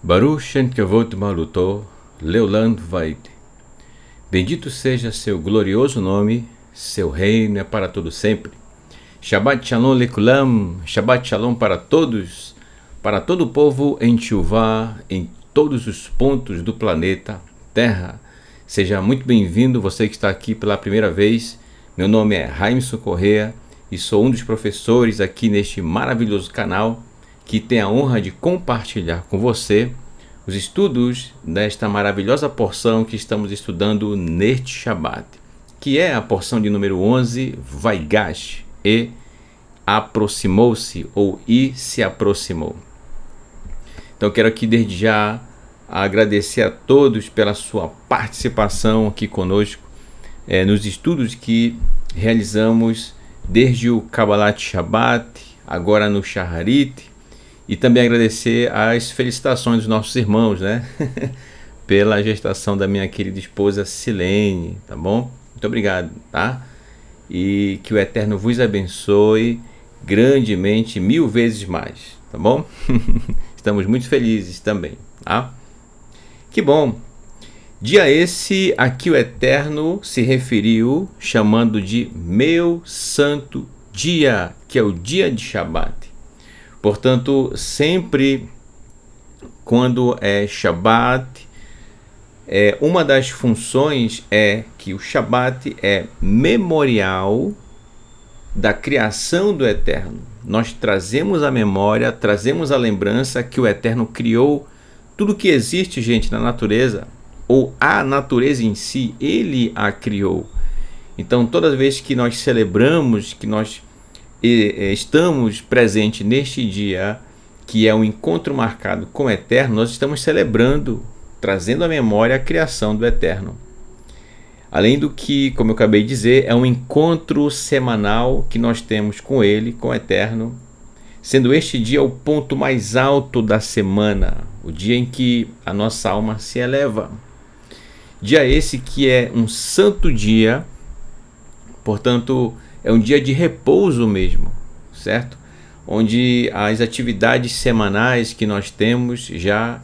Baruch Shem Kavod Maluto, Leolam Vaid. Bendito seja seu glorioso nome, seu reino é para todo sempre. Shabbat Shalom Lekulam, Shabbat Shalom para todos, para todo o povo em Teshuvah, em todos os pontos do planeta Terra. Seja muito bem-vindo, você que está aqui pela primeira vez. Meu nome é Raimson Correa e sou um dos professores aqui neste maravilhoso canal que tem a honra de compartilhar com você os estudos desta maravilhosa porção que estamos estudando neste Shabbat, que é a porção de número 11, Vaigash, e aproximou-se, ou e se aproximou. Então quero aqui desde já agradecer a todos pela sua participação aqui conosco nos estudos que realizamos desde o Kabbalat Shabbat, agora no Shaharit, e também agradecer as felicitações dos nossos irmãos, né? Pela gestação da minha querida esposa Silene, tá bom? Muito obrigado, tá? E que o Eterno vos abençoe grandemente, 1000 vezes mais, tá bom? Estamos muito felizes também, tá? Que bom! Dia esse a que o Eterno se referiu chamando de meu santo dia, que é o dia de Shabbat. Portanto, sempre quando é Shabbat, uma das funções é que o Shabbat é memorial da criação do Eterno. Nós trazemos a memória, trazemos a lembrança que o Eterno criou tudo que existe, gente, na natureza, ou a natureza em si, Ele a criou. Então, toda vez que nós celebramos, que nós estamos presentes neste dia, que é um encontro marcado com o Eterno, nós estamos celebrando, trazendo à memória a criação do Eterno. Além do que, como eu acabei de dizer, é um encontro semanal que nós temos com Ele, com o Eterno, sendo este dia o ponto mais alto da semana, o dia em que a nossa alma se eleva. Dia esse que é um santo dia, portanto, é um dia de repouso mesmo, certo? Onde as atividades semanais que nós temos já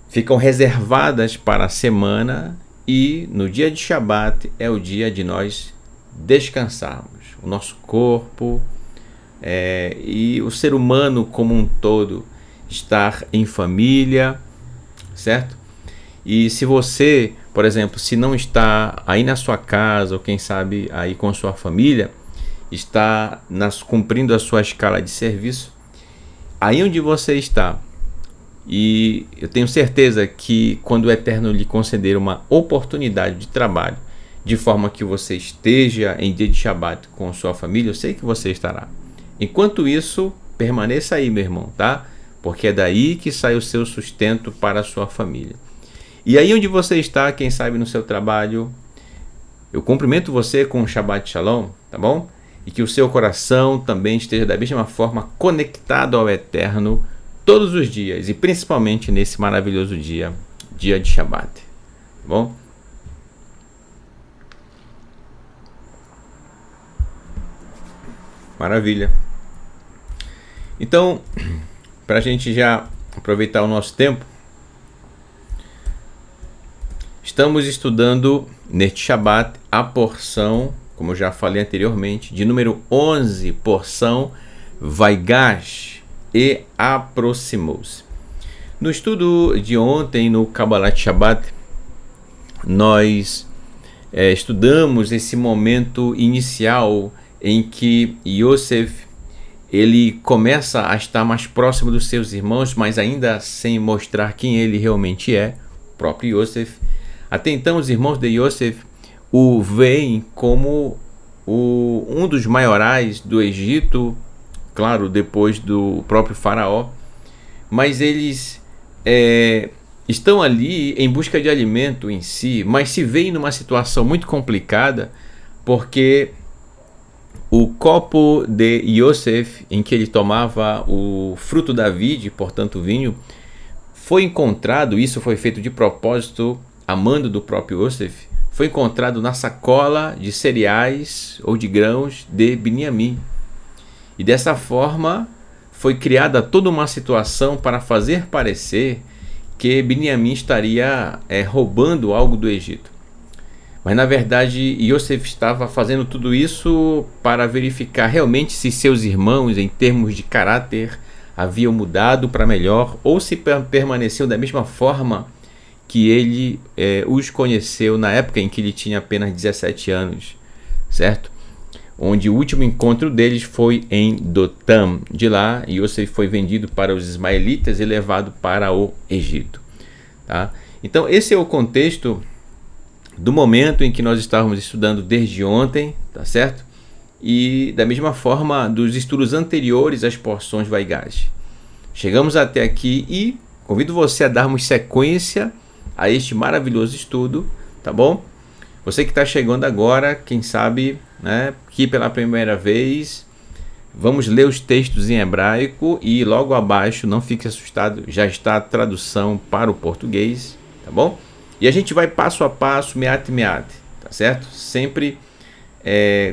ficam reservadas para a semana, e no dia de Shabbat é o dia de nós descansarmos. O nosso corpo e o ser humano como um todo estar em família, certo? E se você, por exemplo, se não está aí na sua casa, ou quem sabe aí com sua família, está cumprindo a sua escala de serviço, aí onde você está, e eu tenho certeza que quando o Eterno lhe conceder uma oportunidade de trabalho, de forma que você esteja em dia de Shabbat com sua família, eu sei que você estará. Enquanto isso, permaneça aí, meu irmão, tá? Porque é daí que sai o seu sustento para a sua família. E aí onde você está, quem sabe no seu trabalho, eu cumprimento você com um Shabbat Shalom, tá bom? E que o seu coração também esteja da mesma forma conectado ao Eterno todos os dias, e principalmente nesse maravilhoso dia, dia de Shabbat, tá bom? Maravilha. Então, para a gente já aproveitar o nosso tempo, estamos estudando neste Shabbat a porção, como eu já falei anteriormente, de número 11, porção Vaigash, e aproximou-se. No estudo de ontem, no Kabbalat Shabbat, nós estudamos esse momento inicial em que Yosef ele começa a estar mais próximo dos seus irmãos, mas ainda sem mostrar quem ele realmente é, o próprio Yosef. Até então, os irmãos de Yosef o veem como um dos maiorais do Egito, claro, depois do próprio faraó, mas eles estão ali em busca de alimento em si, mas se veem numa situação muito complicada, porque o copo de Yosef, em que ele tomava o fruto da vide, portanto o vinho, foi encontrado, isso foi feito de propósito, a mando do próprio Yosef, foi encontrado na sacola de cereais ou de grãos de Beniamim. E dessa forma foi criada toda uma situação para fazer parecer que Beniamim estaria roubando algo do Egito. Mas na verdade Yosef estava fazendo tudo isso para verificar realmente se seus irmãos, em termos de caráter, haviam mudado para melhor ou se permaneciam da mesma forma que ele os conheceu na época em que ele tinha apenas 17 anos, certo? Onde o último encontro deles foi em Dotam. De lá, Yosef foi vendido para os ismaelitas e levado para o Egito. Tá? Então, esse é o contexto do momento em que nós estávamos estudando desde ontem, tá certo? E da mesma forma dos estudos anteriores às porções Vaigash. Chegamos até aqui e convido você a darmos sequência a este maravilhoso estudo, tá bom? Você que está chegando agora, quem sabe, né, que pela primeira vez, vamos ler os textos em hebraico e logo abaixo, não fique assustado, já está a tradução para o português, tá bom? E a gente vai passo a passo, meat, tá certo? Sempre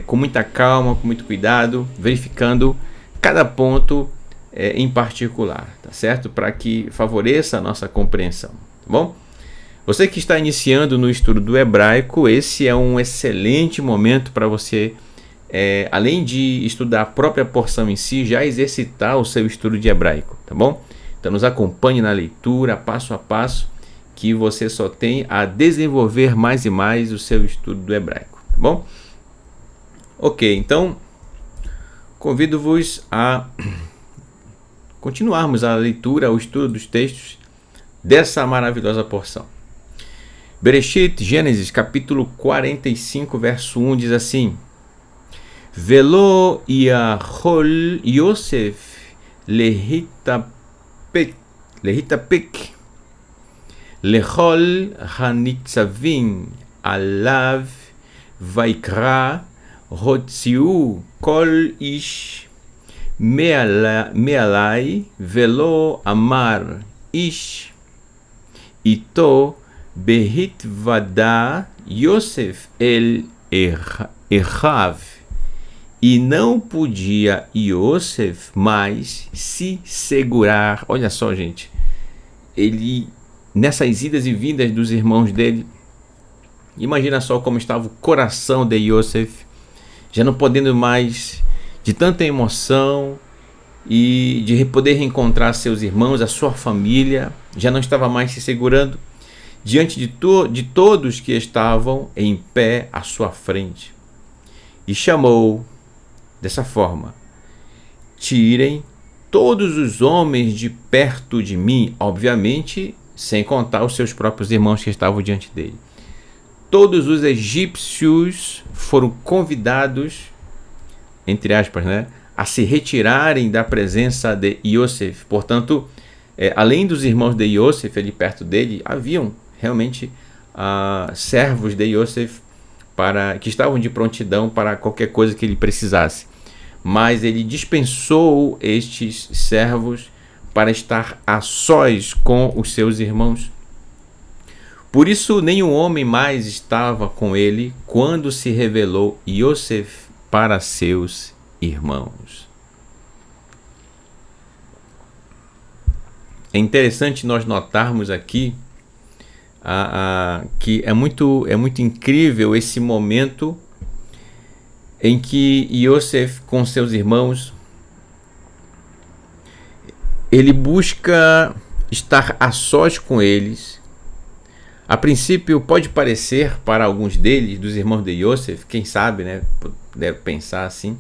com muita calma, com muito cuidado, verificando cada ponto em particular, tá certo? Para que favoreça a nossa compreensão, tá bom? Você que está iniciando no estudo do hebraico, esse é um excelente momento para você, além de estudar a própria porção em si, já exercitar o seu estudo de hebraico, tá bom? Então nos acompanhe na leitura, passo a passo, que você só tem a desenvolver mais e mais o seu estudo do hebraico, tá bom? Ok, então convido-vos a continuarmos a leitura, o estudo dos textos dessa maravilhosa porção. Bereshit, Gênesis, capítulo 45, verso 1, diz assim: Velo yachol Yosef lehitapek lechol hanitzavim alav vaikra hotziu kol ish me'alai velo amar ish ito Behit-vada Yosef el Echav, e não podia Yosef mais se segurar. Olha só, gente, ele, nessas idas e vindas dos irmãos dele, imagina só como estava o coração de Yosef, já não podendo mais, de tanta emoção e de poder reencontrar seus irmãos, a sua família, já não estava mais se segurando diante de todos que estavam em pé à sua frente. E chamou dessa forma: tirem todos os homens de perto de mim, obviamente sem contar os seus próprios irmãos que estavam diante dele. Todos os egípcios foram convidados, entre aspas, né, a se retirarem da presença de Yosef. Portanto, além dos irmãos de Yosef ali perto dele, haviam realmente servos de Yosef que estavam de prontidão para qualquer coisa que ele precisasse. Mas ele dispensou estes servos para estar a sós com os seus irmãos. Por isso, nenhum homem mais estava com ele quando se revelou Yosef para seus irmãos. É interessante nós notarmos aqui que é muito incrível esse momento em que Yosef, com seus irmãos, ele busca estar a sós com eles. A princípio pode parecer para alguns deles, dos irmãos de Yosef, quem sabe, né, deve pensar assim,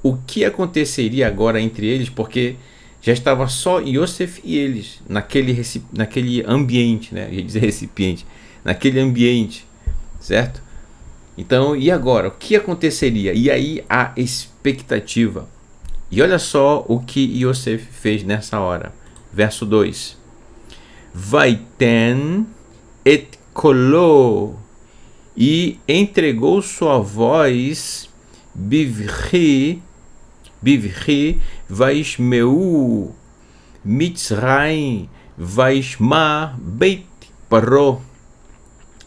o que aconteceria agora entre eles, porque já estava só Yosef e eles naquele ambiente, né? Eu ia dizer recipiente, naquele ambiente, certo? Então, e agora? O que aconteceria? E aí a expectativa. E olha só o que Yosef fez nessa hora. Verso 2. Vaiten et kolo, e entregou sua voz, bivri vaishmeu, Mitzrayim vaishma beit Paró,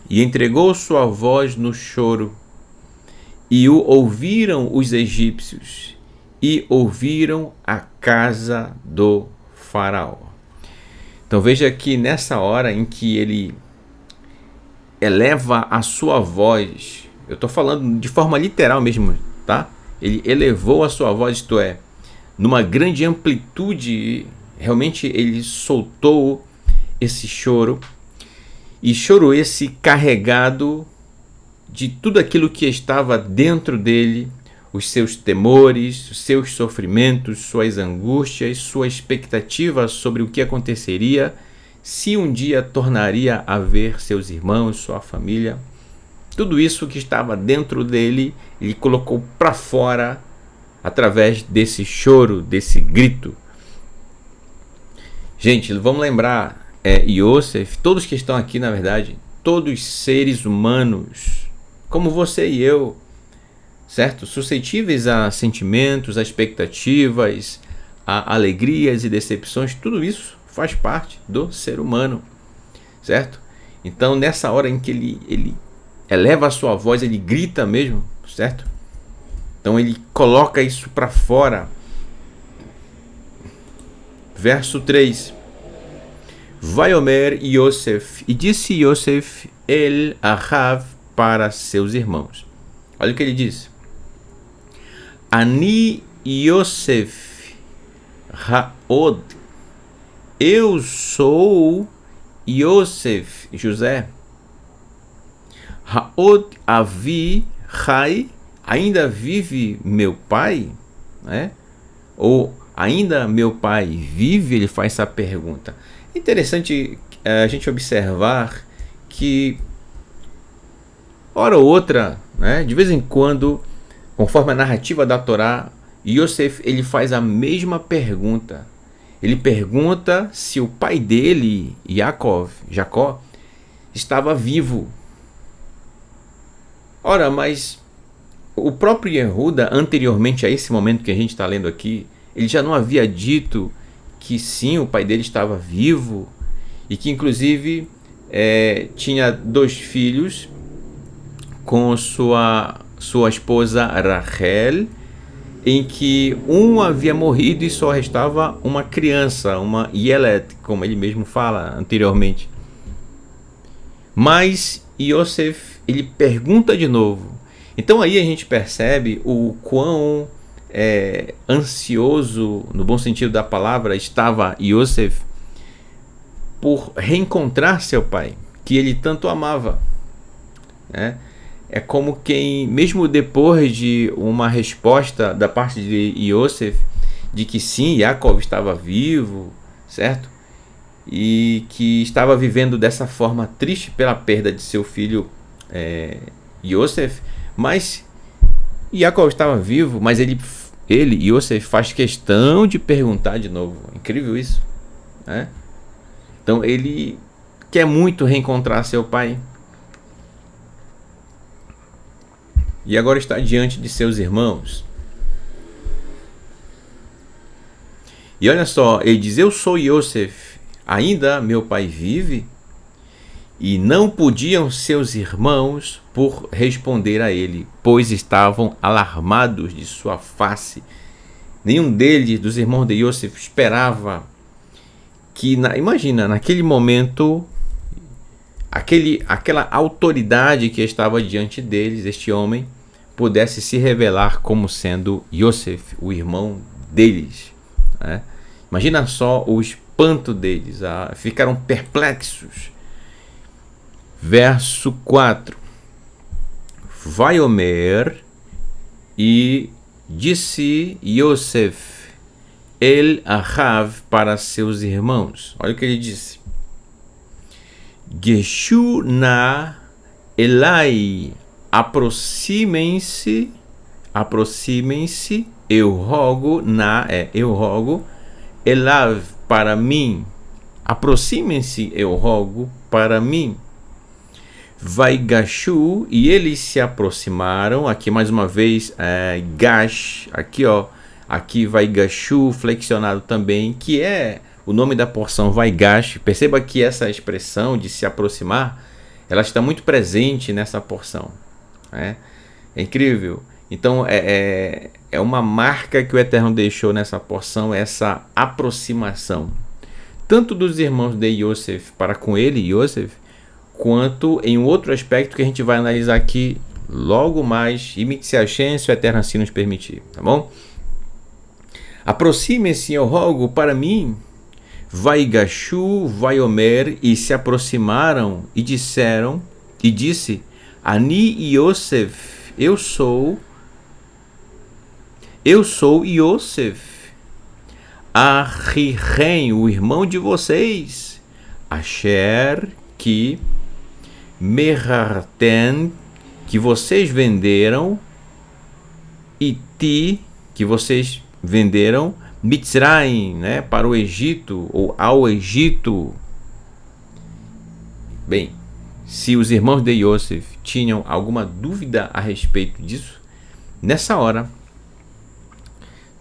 e entregou sua voz no choro, e o ouviram os egípcios, e ouviram a casa do faraó. Então veja que nessa hora em que ele eleva a sua voz, eu estou falando de forma literal mesmo, tá? Ele elevou a sua voz, isto é, numa grande amplitude, realmente ele soltou esse choro, e choro esse carregado de tudo aquilo que estava dentro dele, os seus temores, os seus sofrimentos, suas angústias, sua expectativa sobre o que aconteceria se um dia tornaria a ver seus irmãos, sua família. Tudo isso que estava dentro dele, ele colocou para fora através desse choro, desse grito. Gente, vamos lembrar, Yosef, todos que estão aqui, na verdade, todos seres humanos, como você e eu, certo? Suscetíveis a sentimentos, a expectativas, a alegrias e decepções, tudo isso faz parte do ser humano, certo? Então, nessa hora em que ele eleva a sua voz, ele grita mesmo, certo? Então, ele coloca isso para fora. Verso 3. Vaiomer Yosef, e disse Yosef el Ahav para seus irmãos. Olha o que ele diz. Ani Yosef Haod, eu sou Yosef, José. Haod Avi Chai, ainda vive meu pai, né? Ou ainda meu pai vive? Ele faz essa pergunta. É interessante a gente observar que, hora ou outra, né, de vez em quando, conforme a narrativa da Torá, Yosef ele faz a mesma pergunta. Ele pergunta se o pai dele, Jacó, estava vivo. Ora, mas o próprio Yehuda, anteriormente a esse momento que a gente está lendo aqui, ele já não havia dito que sim, o pai dele estava vivo e que inclusive tinha 2 filhos com sua esposa Rachel, em que um havia morrido e só restava uma criança, uma Yelet, como ele mesmo fala anteriormente. Mas Yosef, ele pergunta de novo. Então aí a gente percebe o quão ansioso, no bom sentido da palavra, estava Yosef por reencontrar seu pai, que ele tanto amava, né? É como quem, mesmo depois de uma resposta da parte de Yosef, de que sim, Jacob estava vivo, certo? E que estava vivendo dessa forma triste pela perda de seu filho Yosef, mas Jacob estava vivo, mas ele, Yosef, faz questão de perguntar de novo. Incrível isso, né? Então ele quer muito reencontrar seu pai. E agora está diante de seus irmãos. E olha só, ele diz, eu sou Yosef, ainda meu pai vive? E não podiam seus irmãos por responder a ele, pois estavam alarmados de sua face. Nenhum deles, dos irmãos de Yosef, esperava que, imagina, naquele momento, aquela autoridade que estava diante deles, este homem, pudesse se revelar como sendo Yosef, o irmão deles, né? Imagina só o espanto deles, ficaram perplexos. Verso 4. Vaiomer, e disse Yosef el Ahav para seus irmãos. Olha o que ele disse. Geshu na elai, aproximem-se, eu rogo, elav, para mim, aproximem-se, eu rogo, para mim. Vaigashu, e eles se aproximaram. Aqui mais uma vez, gash, aqui ó, aqui Vaigashu flexionado também, que é o nome da porção Vaigash. Perceba que essa expressão de se aproximar, ela está muito presente nessa porção, né? É incrível. Então é uma marca que o Eterno deixou nessa porção, essa aproximação, tanto dos irmãos de Yosef para com ele, Yosef, quanto em um outro aspecto que a gente vai analisar aqui logo mais, e se o Eterno assim nos permitir, tá bom? Aproxime-se, eu rogo, para mim. Vaigashu, Vaiomer, e se aproximaram e disseram, e disse, Ani Yosef, eu sou Yosef, Ahirem, o irmão de vocês, Asher, que Merarten, que vocês venderam, Iti, que vocês venderam, Mitzrayim, né, para o Egito, ou ao Egito. Bem, se os irmãos de Yosef tinham alguma dúvida a respeito disso, nessa hora,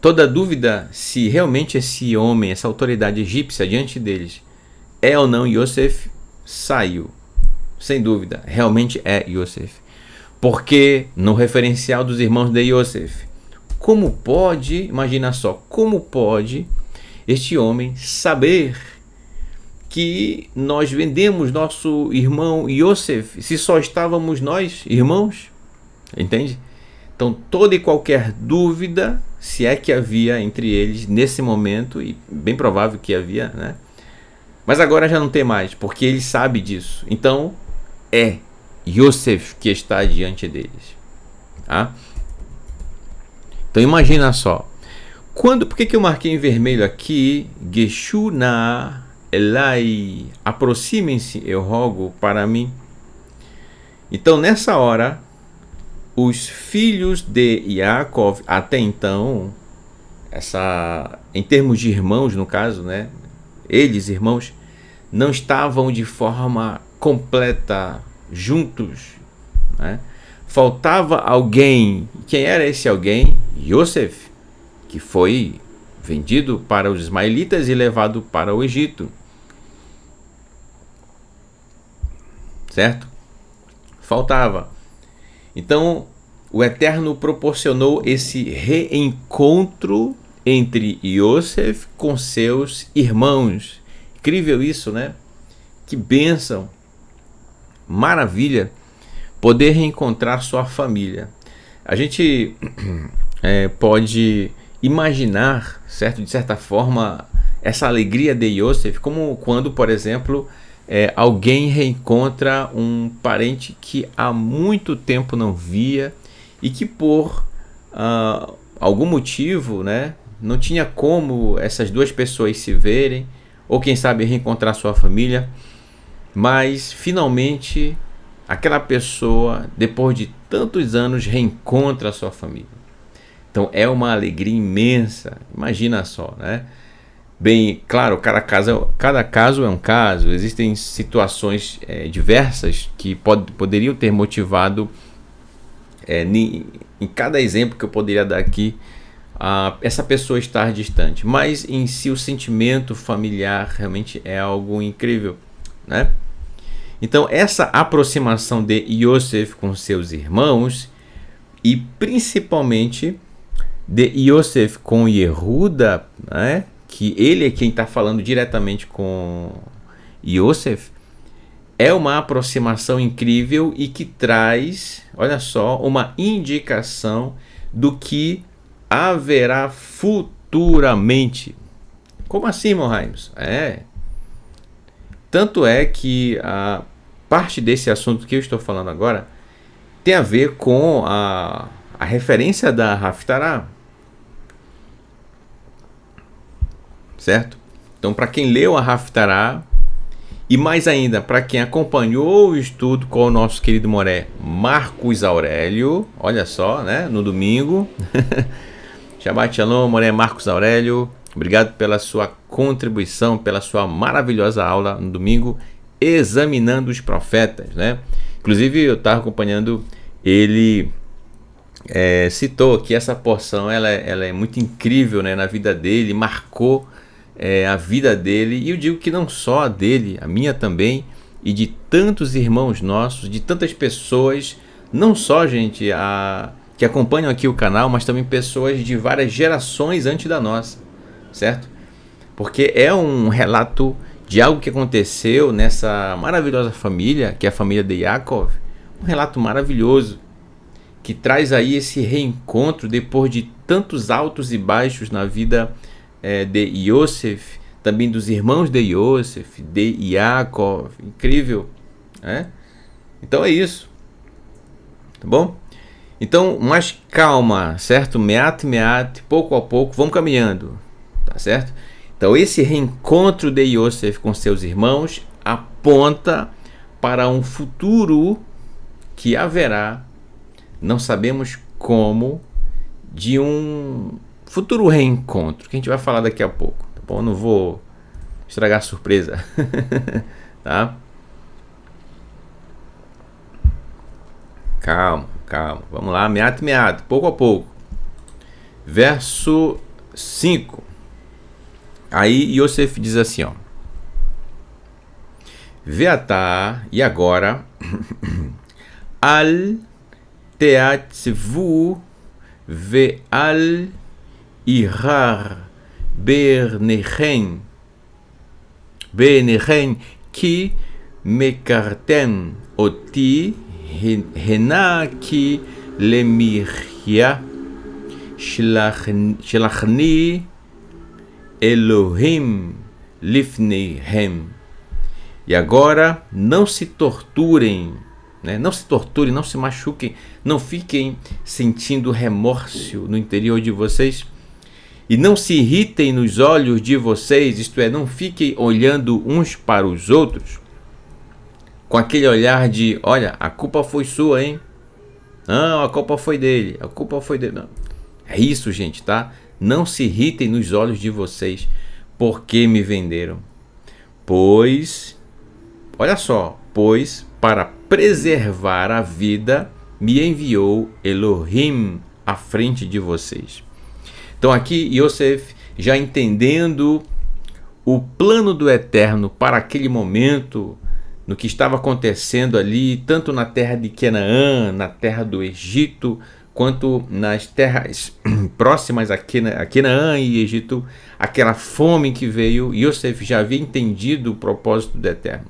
toda dúvida se realmente esse homem, essa autoridade egípcia diante deles, é ou não Yosef, saiu. Sem dúvida, realmente é Yosef. Porque no referencial dos irmãos de Yosef, como pode, imagina só, como pode este homem saber que nós vendemos nosso irmão Yosef, se só estávamos nós, irmãos? Entende? Então, toda e qualquer dúvida, se é que havia entre eles nesse momento, e bem provável que havia, né? Mas agora já não tem mais, porque ele sabe disso. Então, é Yosef que está diante deles. Tá? Então, imagina só. Por que eu marquei em vermelho aqui? Geshu na Elai. Aproximem-se, eu rogo, para mim. Então, nessa hora, os filhos de Yaakov, até então, em termos de irmãos, no caso, né? Eles, irmãos, não estavam de forma completa juntos, né? Faltava alguém. Quem era esse alguém? Yosef, que foi vendido para os ismaelitas e levado para o Egito, certo? Faltava. Então o Eterno proporcionou esse reencontro entre Yosef com seus irmãos. Incrível isso, né? Que bênção, maravilha, poder reencontrar sua família. A gente pode imaginar, certo, de certa forma, essa alegria de Yosef, como quando, por exemplo, alguém reencontra um parente que há muito tempo não via e que por algum motivo, né, não tinha como essas duas pessoas se verem, ou quem sabe reencontrar sua família, mas finalmente aquela pessoa, depois de tantos anos, reencontra a sua família. Então é uma alegria imensa, imagina só, né? Bem, claro, cada caso é um caso, existem situações diversas que poderiam ter motivado, em cada exemplo que eu poderia dar aqui, essa pessoa estar distante, mas em si o sentimento familiar realmente é algo incrível, né? Então essa aproximação de Yosef com seus irmãos, e principalmente de Yosef com Yehuda, né, que ele é quem está falando diretamente com Yosef, é uma aproximação incrível e que traz, olha só, uma indicação do que haverá futuramente. Como assim, meu Raimus? Tanto é que a parte desse assunto que eu estou falando agora tem a ver com a referência da Haftarah, certo? Então, para quem leu a Haftarah, e mais ainda, para quem acompanhou o estudo com o nosso querido Moré Marcos Aurélio, olha só, né, no domingo, Shabbat Shalom, Moré Marcos Aurélio, obrigado pela sua contribuição, pela sua maravilhosa aula no domingo, examinando os profetas, né? Inclusive, eu estava acompanhando, ele citou que essa porção ela é muito incrível, né, na vida dele, marcou a vida dele, e eu digo que não só a dele, a minha também, e de tantos irmãos nossos, de tantas pessoas, não só gente que acompanham aqui o canal, mas também pessoas de várias gerações antes da nossa, certo? Porque é um relato de algo que aconteceu nessa maravilhosa família, que é a família de Yaakov, um relato maravilhoso, que traz aí esse reencontro depois de tantos altos e baixos na vida de Yosef, também dos irmãos de Yosef, de Yaakov, incrível, né? Então é isso, tá bom? Então, mais calma, certo? Meat, pouco a pouco, vamos caminhando, tá certo? Então, esse reencontro de Yosef com seus irmãos aponta para um futuro que haverá, não sabemos como, de um futuro reencontro, que a gente vai falar daqui a pouco, tá bom? Não vou estragar a surpresa, tá? Calma, vamos lá, meat, pouco a pouco. Verso 5. Aí Yosef diz assim, ó: Veatá, e agora, al teatzvu ve'al irar benechem ki mekartem oti hena ki lemirya shlachni Elohim lifneihem. E agora não se torturem, né? Não se torturem, não se machuquem, não fiquem sentindo remorso no interior de vocês, e não se irritem nos olhos de vocês, isto é, não fiquem olhando uns para os outros com aquele olhar de, olha, a culpa foi sua, hein? Não, a culpa foi dele, a culpa foi dele. Não. É isso, gente, tá? Não se irritem nos olhos de vocês, porque me venderam. Pois, olha só, pois para preservar a vida me enviou Elohim à frente de vocês. Então aqui Yosef, já entendendo o plano do Eterno para aquele momento, no que estava acontecendo ali, tanto na terra de Canaã, na terra do Egito, quanto nas terras próximas a Canaã e Egito, aquela fome que veio, Yosef já havia entendido o propósito do Eterno.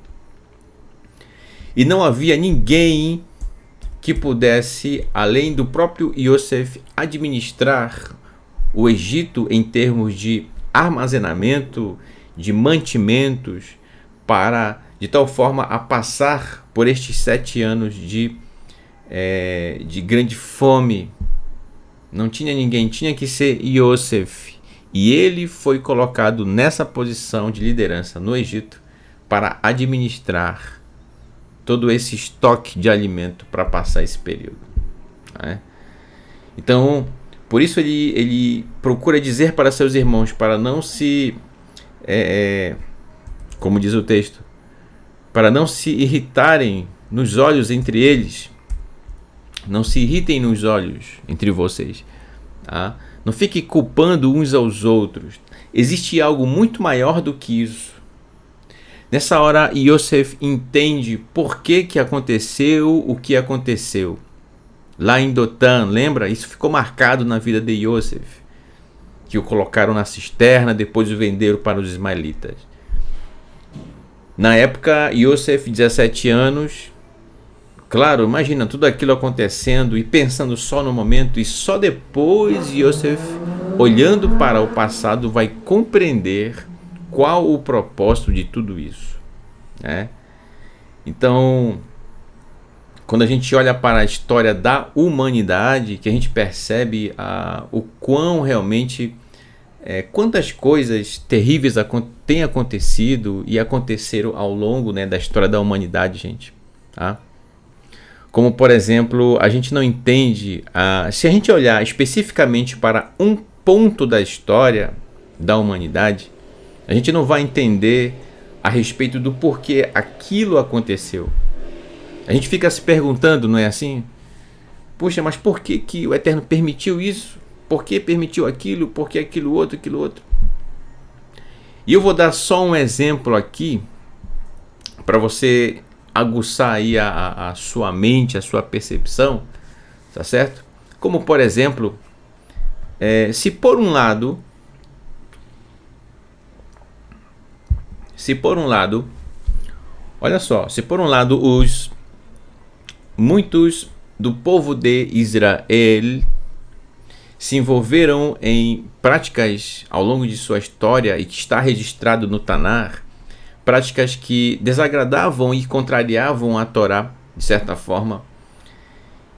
E não havia ninguém que pudesse, além do próprio Yosef, administrar o Egito em termos de armazenamento, de mantimentos, de tal forma a passar por estes 7 anos de grande fome. Não tinha ninguém, tinha que ser Yosef, e ele foi colocado nessa posição de liderança no Egito para administrar todo esse estoque de alimento para passar esse período, né? Então, por isso ele procura dizer para seus irmãos para não se, como diz o texto, para não se irritarem nos olhos entre eles. Não se irritem nos olhos entre vocês, tá? Não fiquem culpando uns aos outros. Existe algo muito maior do que isso. Nessa hora, Yosef entende por que aconteceu o que aconteceu. Lá em Dotã, lembra? Isso ficou marcado na vida de Yosef, que o colocaram na cisterna, depois o venderam para os ismaelitas. Na época, Yosef, 17 anos... Claro, imagina tudo aquilo acontecendo e pensando só no momento, e só depois Yosef, olhando para o passado, vai compreender qual o propósito de tudo isso, né? Então, quando a gente olha para a história da humanidade, que a gente percebe o quão realmente, quantas coisas terríveis têm acontecido e aconteceram ao longo, né, da história da humanidade, gente, tá? Como, por exemplo, a gente não entende, se a gente olhar especificamente para um ponto da história da humanidade, A gente não vai entender a respeito do porquê aquilo aconteceu. A gente fica se perguntando, não é assim? Puxa, mas por que que o Eterno permitiu isso? Por que permitiu aquilo? Por que aquilo outro, aquilo outro? E eu vou dar só um exemplo aqui para você aguçar aí a sua mente, a sua percepção, tá certo? Como por exemplo, se por um lado, olha só, se por um lado muitos do povo de Israel se envolveram em práticas ao longo de sua história e que está registrado no Tanar, práticas que desagradavam e contrariavam a Torá, de certa forma.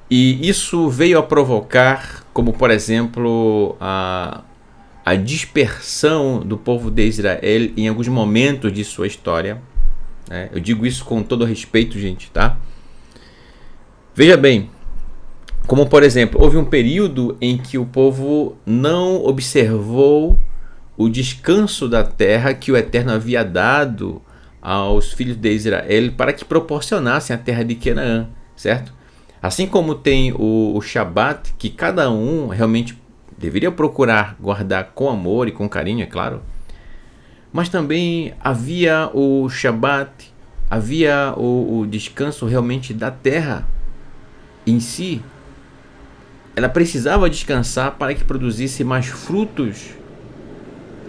E isso veio a provocar, como por exemplo, a dispersão do povo de Israel em alguns momentos de sua história. Eu digo isso com todo respeito, gente, tá? Veja bem, como por exemplo, houve um período em que o povo não observou o descanso da terra que o Eterno havia dado aos filhos de Israel para que proporcionassem a terra de Canaã, certo? Assim como tem o Shabat, que cada um realmente deveria procurar guardar com amor e com carinho, é claro. Mas também havia o Shabat, havia o descanso realmente da terra em si. Ela precisava descansar para que produzisse mais frutos.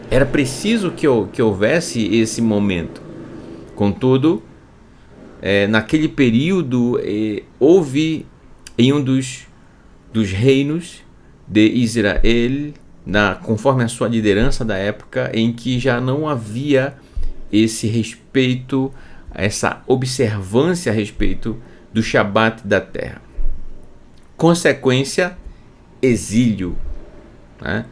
Era preciso que houvesse esse momento. Contudo, naquele período houve em um dos reinos de Israel, conforme a sua liderança da época, em que já não havia esse respeito, essa observância a respeito do Shabat da terra. Consequência, exílio, né?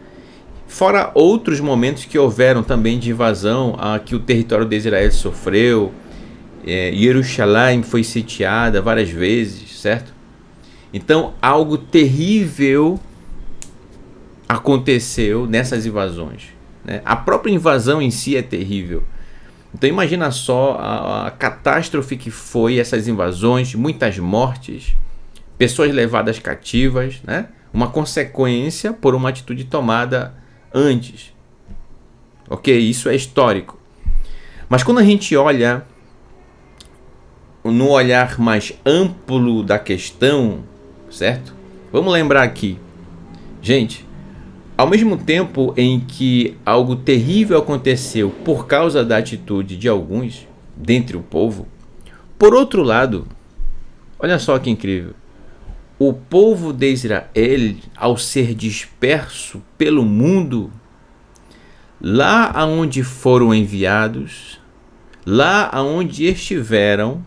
Fora outros momentos que houveram também de invasão, que o território de Israel sofreu. Jerusalém foi sitiada várias vezes, certo? Então algo terrível aconteceu nessas invasões, né? A própria invasão em si é terrível. Então imagina só a catástrofe que foi essas invasões, muitas mortes, pessoas levadas cativas, né? Uma consequência por uma atitude tomada antes. Ok, isso é histórico. Mas quando a gente olha no olhar mais amplo da questão, certo? Vamos lembrar aqui, gente, ao mesmo tempo em que algo terrível aconteceu por causa da atitude de alguns dentre o povo, por outro lado, olha só que incrível, o povo de Israel, ao ser disperso pelo mundo, lá aonde foram enviados, lá aonde estiveram,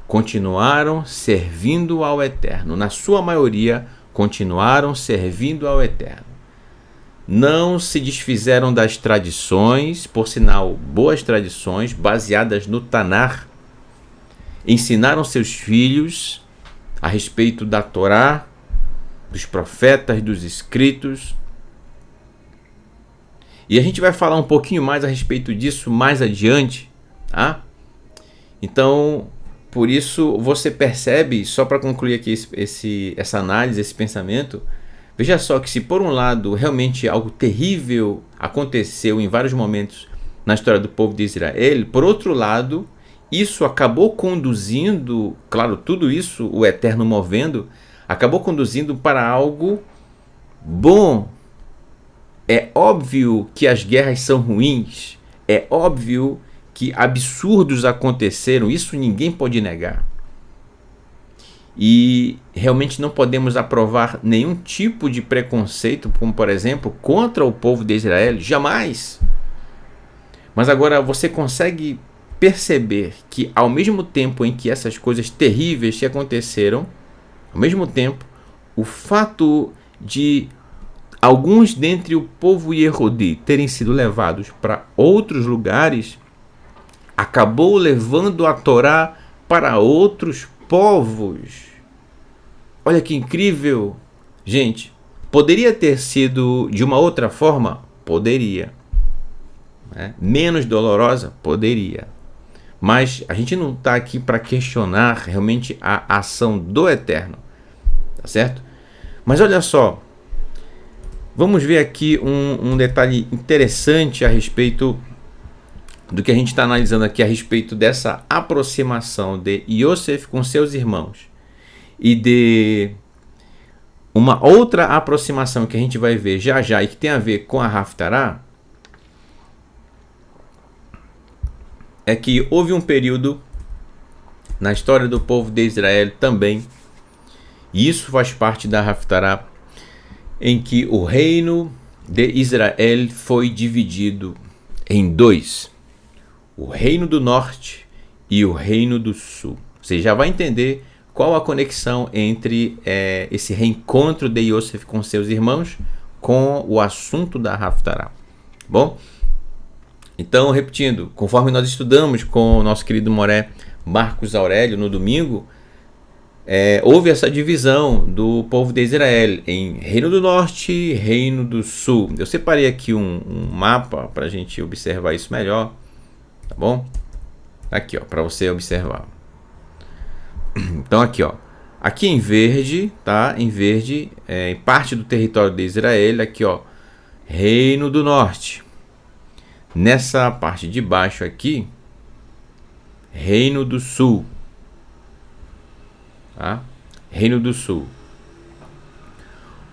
continuaram servindo ao Eterno. Na sua maioria, continuaram servindo ao Eterno. Não se desfizeram das tradições, por sinal, boas tradições, baseadas no Tanar. Ensinaram seus filhos a respeito da Torá, dos profetas, dos escritos. E a gente vai falar um pouquinho mais a respeito disso mais adiante, tá? Então, por isso você percebe, só para concluir aqui essa análise, esse pensamento, veja só que se por um lado realmente algo terrível aconteceu em vários momentos na história do povo de Israel, por outro lado, isso acabou conduzindo, claro, tudo isso, o Eterno movendo, acabou conduzindo para algo bom. É óbvio que as guerras são ruins, é óbvio que absurdos aconteceram, isso ninguém pode negar. E realmente não podemos aprovar nenhum tipo de preconceito, como por exemplo, contra o povo de Israel, jamais. Mas agora você consegue perceber que ao mesmo tempo em que essas coisas terríveis que aconteceram, ao mesmo tempo, o fato de alguns dentre o povo Yehudi terem sido levados para outros lugares, acabou levando a Torá para outros povos. Olha que incrível! Gente, poderia ter sido de uma outra forma? Poderia. né? Menos dolorosa? Poderia. Mas a gente não está aqui para questionar realmente a ação do Eterno, tá certo? Mas olha só, vamos ver aqui um detalhe interessante a respeito do que a gente está analisando aqui a respeito dessa aproximação de Yosef com seus irmãos e de uma outra aproximação que a gente vai ver já já e que tem a ver com a Haftarah. É que houve um período na história do povo de Israel também, e isso faz parte da Haftarah, em que o reino de Israel foi dividido em dois: o reino do norte e o reino do sul. Você já vai entender qual a conexão entre esse reencontro de Yosef com seus irmãos com o assunto da Haftarah. Bom? Então, repetindo, conforme nós estudamos com o nosso querido Moré Marcos Aurélio no domingo, houve essa divisão do povo de Israel em Reino do Norte e Reino do Sul. Eu separei aqui um mapa para a gente observar isso melhor, tá bom? Aqui, ó, para você observar. Então, aqui, ó, aqui em verde, tá? Em verde, em parte do território de Israel, aqui, ó, Reino do Norte. Nessa parte de baixo aqui, Reino do Sul, tá? Reino do Sul.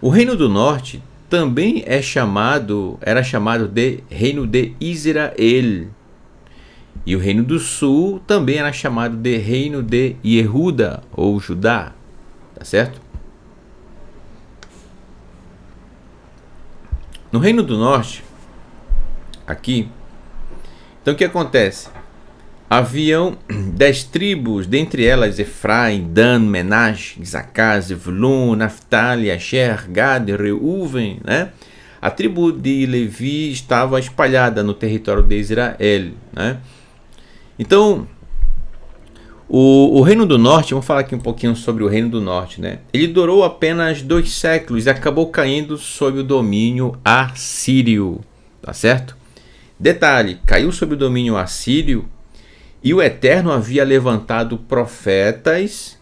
O Reino do Norte também era chamado de Reino de Israel. E o Reino do Sul também era chamado de Reino de Yehuda ou Judá, tá certo? No Reino do Norte, aqui, então o que acontece? Haviam 10 tribos, dentre elas Efraim, Dan, Menash, Isacar, Zevulun, Naftali, Asher, Gad, Reuven, né? A tribo de Levi estava espalhada no território de Israel, né? Então, o Reino do Norte, vamos falar aqui um pouquinho sobre o Reino do Norte, né? Ele durou apenas 2 séculos e acabou caindo sob o domínio assírio, tá certo? Detalhe, caiu sob o domínio assírio e o Eterno havia levantado profetas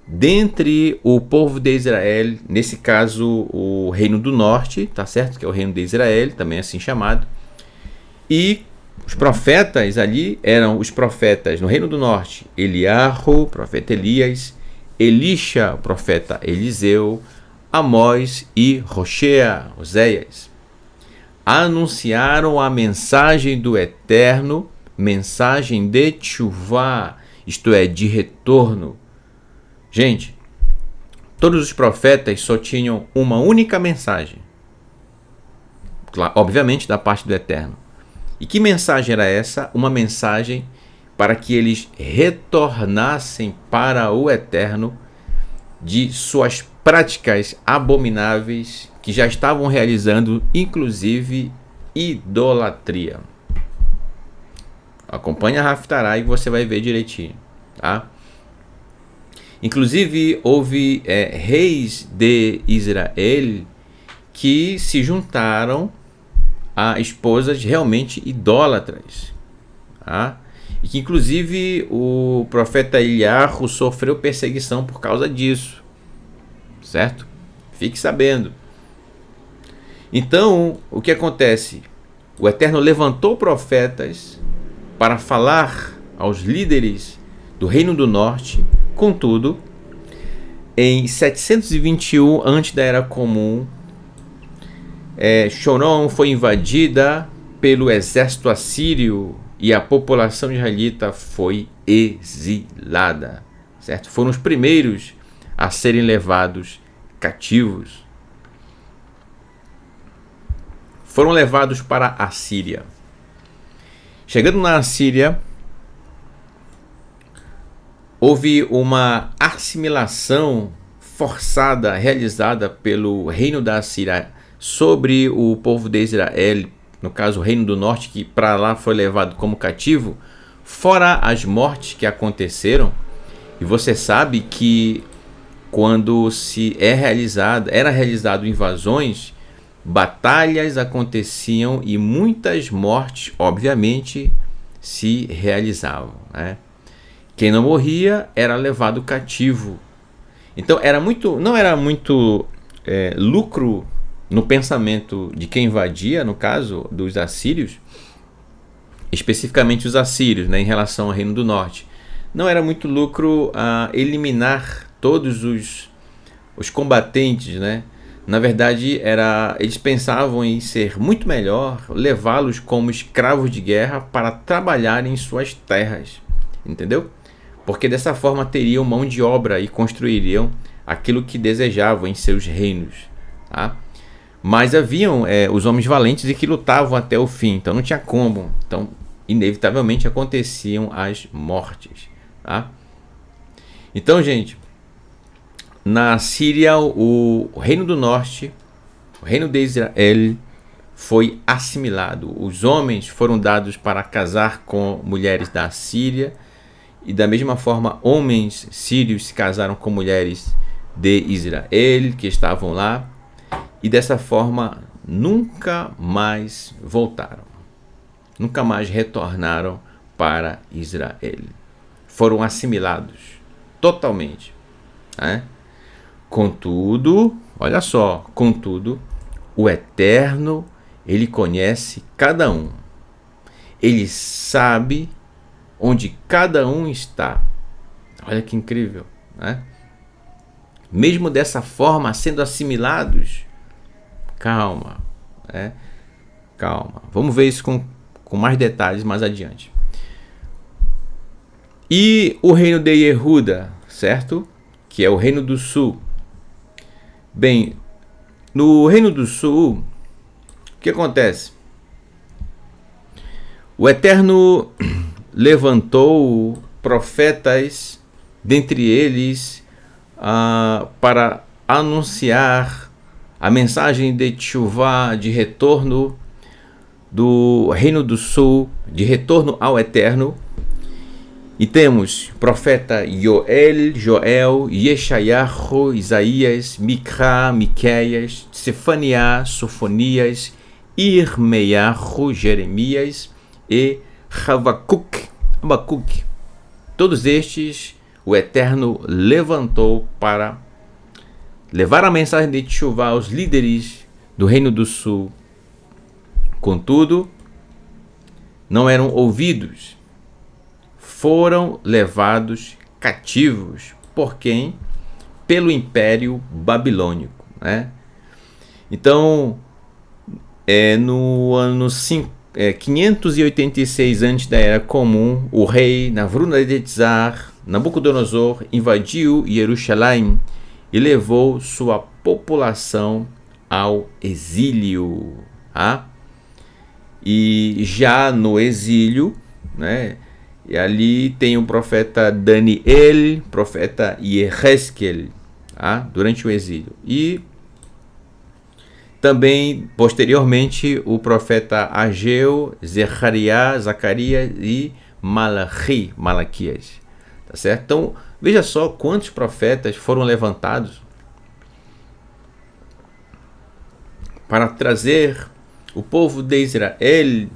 dentre o povo de Israel, nesse caso o Reino do Norte, tá certo? Que é o Reino de Israel, também assim chamado. E os profetas ali eram os profetas no Reino do Norte: Eliarro, profeta Elias, Elisha, profeta Eliseu, Amós e Roshea, Oséias. Anunciaram a mensagem do Eterno, mensagem de tchuvá, isto é, de retorno. Gente, todos os profetas só tinham uma única mensagem, obviamente da parte do Eterno. E que mensagem era essa? Uma mensagem para que eles retornassem para o Eterno de suas práticas abomináveis que já estavam realizando, inclusive idolatria. Acompanhe a Haftarah e você vai ver direitinho, tá? Inclusive houve reis de Israel que se juntaram a esposas realmente idólatras, tá? E que inclusive o profeta Eliarro sofreu perseguição por causa disso, certo? Fique sabendo. Então, o que acontece? O Eterno levantou profetas para falar aos líderes do Reino do Norte. Contudo, em 721 antes da Era Comum, Choron foi invadida pelo exército assírio e a população israelita foi exilada, certo? Foram os primeiros a serem levados cativos. Foram levados para a Síria. Chegando na Síria, houve uma assimilação forçada realizada pelo reino da Síria sobre o povo de Israel, no caso o Reino do Norte, que para lá foi levado como cativo, fora as mortes que aconteceram. E você sabe que quando era realizado invasões, batalhas aconteciam e muitas mortes, obviamente, se realizavam, né? Quem não morria era levado cativo. Então não era muito lucro no pensamento de quem invadia, no caso dos assírios, especificamente os assírios, né, em relação ao Reino do Norte. Não era muito lucro eliminar todos os combatentes, né? Na verdade, eles pensavam em ser muito melhor levá-los como escravos de guerra para trabalhar em suas terras, entendeu? Porque dessa forma teriam mão de obra e construiriam aquilo que desejavam em seus reinos, tá? Mas haviam os homens valentes e que lutavam até o fim, então não tinha como. Então, inevitavelmente aconteciam as mortes, tá? Então, gente, na Síria, o Reino do Norte, o Reino de Israel, foi assimilado. Os homens foram dados para casar com mulheres da Síria, e da mesma forma, homens sírios se casaram com mulheres de Israel, que estavam lá, e dessa forma nunca mais voltaram. Nunca mais retornaram para Israel. Foram assimilados totalmente, né? Contudo, olha só, contudo, o Eterno, ele conhece cada um. Ele sabe onde cada um está. Olha que incrível, né? Mesmo dessa forma, sendo assimilados, calma, né? Calma. Vamos ver isso com mais detalhes mais adiante. E o reino de Yehuda, certo? Que é o reino do sul. Bem, no Reino do Sul, o que acontece? O Eterno levantou profetas, dentre eles, para anunciar a mensagem de Teshuvá, de retorno do Reino do Sul, de retorno ao Eterno. E temos profeta Joel, Yeshayahu, Isaías, Micra, Miqueias, Sefaniá, Sofonias, Irmeiahu, Jeremias e Habacuque. Todos estes o Eterno levantou para levar a mensagem de Teshuvá aos líderes do Reino do Sul. Contudo, não eram ouvidos. Foram levados cativos. Por quem? Pelo Império Babilônico, né? Então, no ano 586 antes da Era Comum, o rei Nabucodonosor, Nabucodonosor invadiu Jerusalém e levou sua população ao exílio. E já no exílio, né? E ali tem o profeta Daniel, profeta Yehezkel, durante o exílio. E também, posteriormente, o profeta Ageu, Zacarias e Malaquias. Tá certo? Então, veja só quantos profetas foram levantados para trazer o povo de Israel,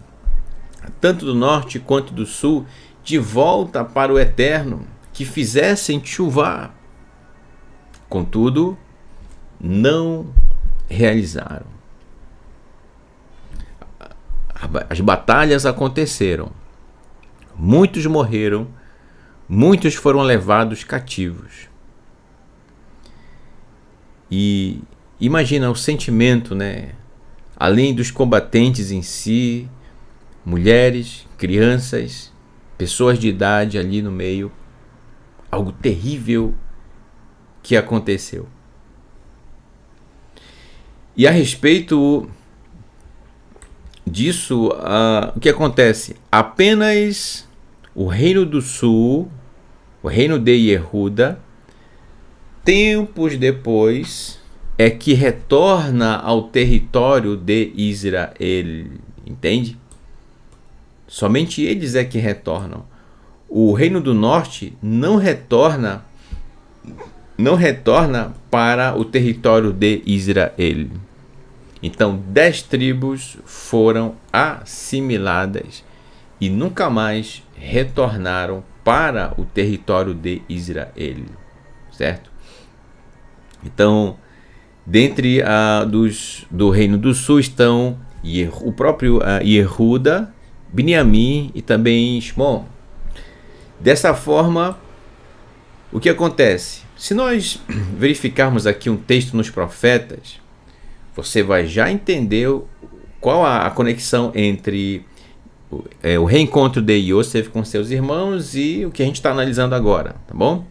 tanto do norte quanto do sul, de volta para o Eterno, que fizessem Teshuvá. Contudo, não realizaram. As batalhas aconteceram. Muitos morreram, muitos foram levados cativos. E imagina o sentimento, né? Além dos combatentes em si, mulheres, crianças, pessoas de idade ali no meio, algo terrível que aconteceu. E a respeito disso, o que acontece? Apenas o Reino do Sul, o Reino de Yehuda, tempos depois, é que retorna ao território de Israel, entende? Somente eles é que retornam. O Reino do Norte não retorna para o território de Israel. Então 10 tribos foram assimiladas e nunca mais retornaram para o território de Israel, certo? Então, dentre do Reino do Sul estão o próprio Yehuda, Beniamim e também Shimon. Dessa forma, o que acontece? Se nós verificarmos aqui um texto nos profetas, você vai já entender qual a conexão entre o reencontro de Yosef com seus irmãos e o que a gente está analisando agora, tá bom?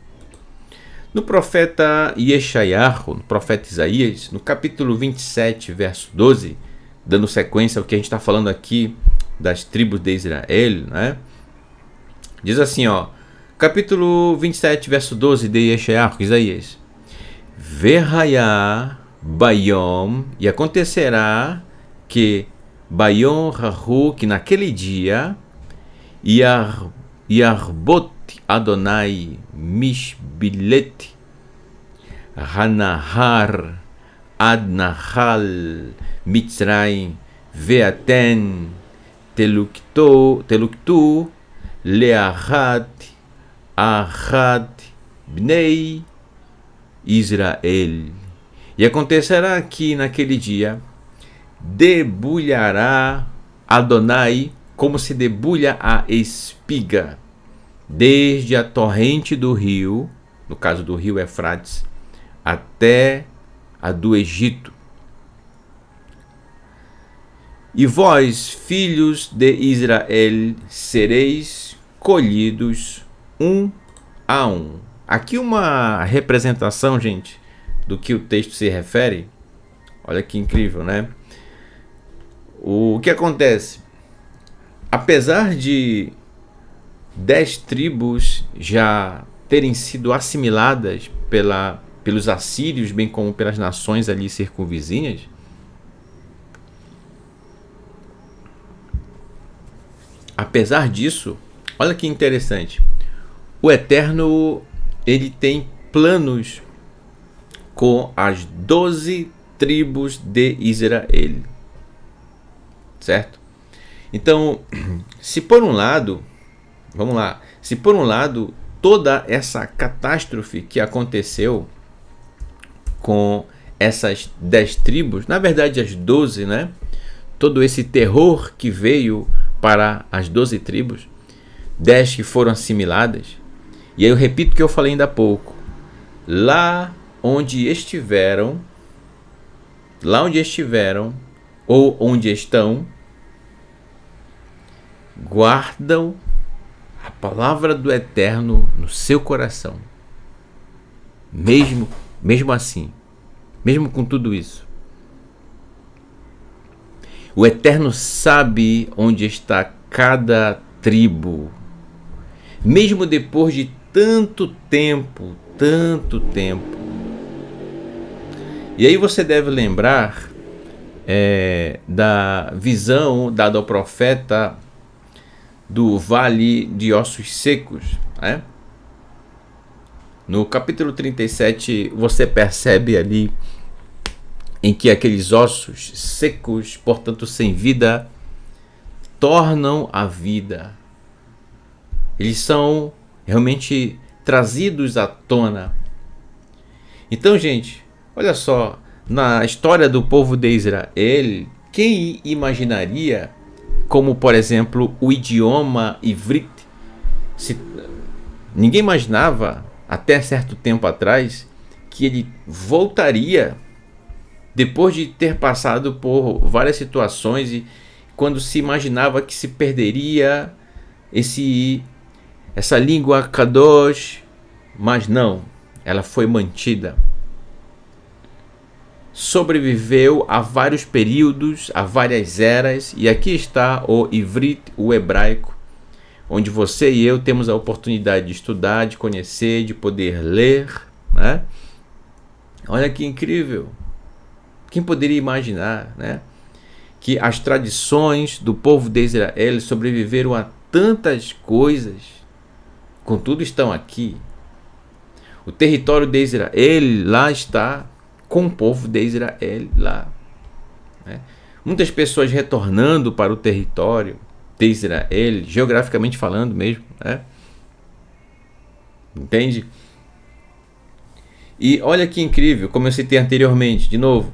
No profeta Yeshayahu, no profeta Isaías, no capítulo 27, verso 12, dando sequência ao que a gente está falando aqui das tribos de Israel, né? Diz assim, capítulo 27, verso 12 de Yeshayahu, Isaías: Verhaya Bayom, e acontecerá que Bayom Rahu, que naquele dia, Yarbot Adonai Mishbilet Hanahar Adnahal Mitzrayim Veaten Teluktu Leahat Ahad Bnei Israel. E acontecerá que naquele dia debulhará Adonai como se debulha a espiga, desde a torrente do rio, no caso do rio Eufrates, até a do Egito. E vós, filhos de Israel, sereis colhidos um a um. Aqui uma representação, gente, do que o texto se refere. Olha que incrível, né? O que acontece? Apesar de 10 tribos já terem sido assimiladas pelos assírios, bem como pelas nações ali circunvizinhas, apesar disso, olha que interessante, o Eterno, ele tem planos com as 12 tribos de Israel, certo? Então, se por um lado, vamos lá, se por um lado toda essa catástrofe que aconteceu com essas 10 tribos, na verdade as 12, né? Todo esse terror que veio para as 12 tribos, 10 que foram assimiladas, e aí eu repito o que eu falei ainda há pouco, lá onde estiveram, ou onde estão, guardam a palavra do Eterno no seu coração. Mesmo assim, mesmo com tudo isso, o Eterno sabe onde está cada tribo, mesmo depois de tanto tempo. E aí você deve lembrar da visão dada ao profeta do vale de ossos secos, né? No capítulo 37 você percebe ali em que aqueles ossos secos, portanto sem vida, tornam a vida. Eles são realmente trazidos à tona. Então, gente, olha só, na história do povo de Israel, quem imaginaria como, por exemplo, o idioma ivrit? Ninguém imaginava, até certo tempo atrás, que ele voltaria depois de ter passado por várias situações, e quando se imaginava que se perderia essa língua kadosh, mas não, ela foi mantida. Sobreviveu a vários períodos, a várias eras, e aqui está o ivrit, o hebraico, onde você e eu temos a oportunidade de estudar, de conhecer, de poder ler, né? Olha que incrível! Quem poderia imaginar, né, que as tradições do povo de Israel sobreviveram a tantas coisas, contudo estão aqui. O território de Israel lá está com o povo de Israel lá. né? Muitas pessoas retornando para o território de Israel, geograficamente falando mesmo, né? Entende? E olha que incrível, como eu citei anteriormente, de novo,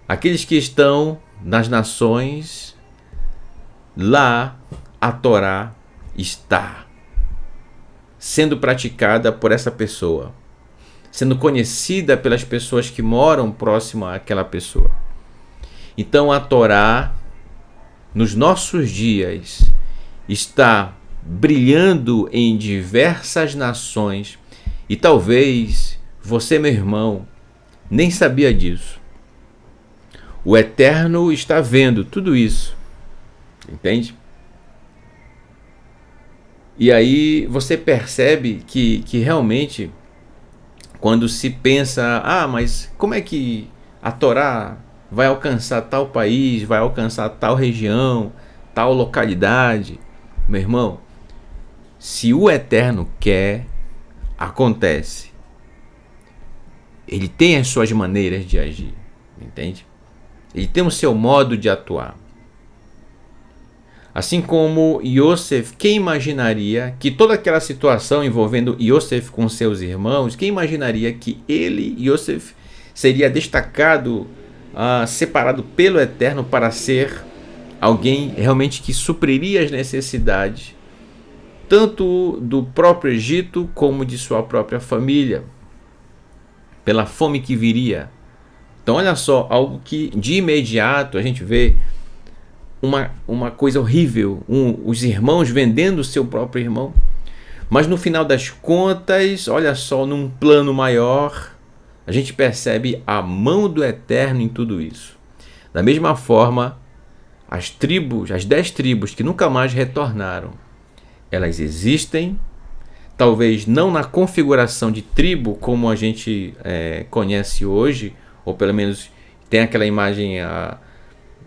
aqueles que estão nas nações, lá a Torá está sendo praticada por essa pessoa, sendo conhecida pelas pessoas que moram próximo àquela pessoa. Então a Torá, nos nossos dias, está brilhando em diversas nações e talvez você, meu irmão, nem sabia disso. O Eterno está vendo tudo isso, entende? E aí você percebe que realmente, quando se pensa, mas como é que a Torá vai alcançar tal país, vai alcançar tal região, tal localidade? Meu irmão, se o Eterno quer, acontece. Ele tem as suas maneiras de agir, entende? Ele tem o seu modo de atuar. Assim como Yosef, quem imaginaria que toda aquela situação envolvendo Yosef com seus irmãos, quem imaginaria que ele, Yosef, seria destacado, separado pelo Eterno para ser alguém realmente que supriria as necessidades, tanto do próprio Egito como de sua própria família, pela fome que viria. Então olha só, algo que de imediato a gente vê uma coisa horrível, os irmãos vendendo o seu próprio irmão. Mas no final das contas, olha só, num plano maior, a gente percebe a mão do Eterno em tudo isso. Da mesma forma, as 10 tribos que nunca mais retornaram, elas existem, talvez não na configuração de tribo como a gente conhece hoje, ou pelo menos tem aquela imagem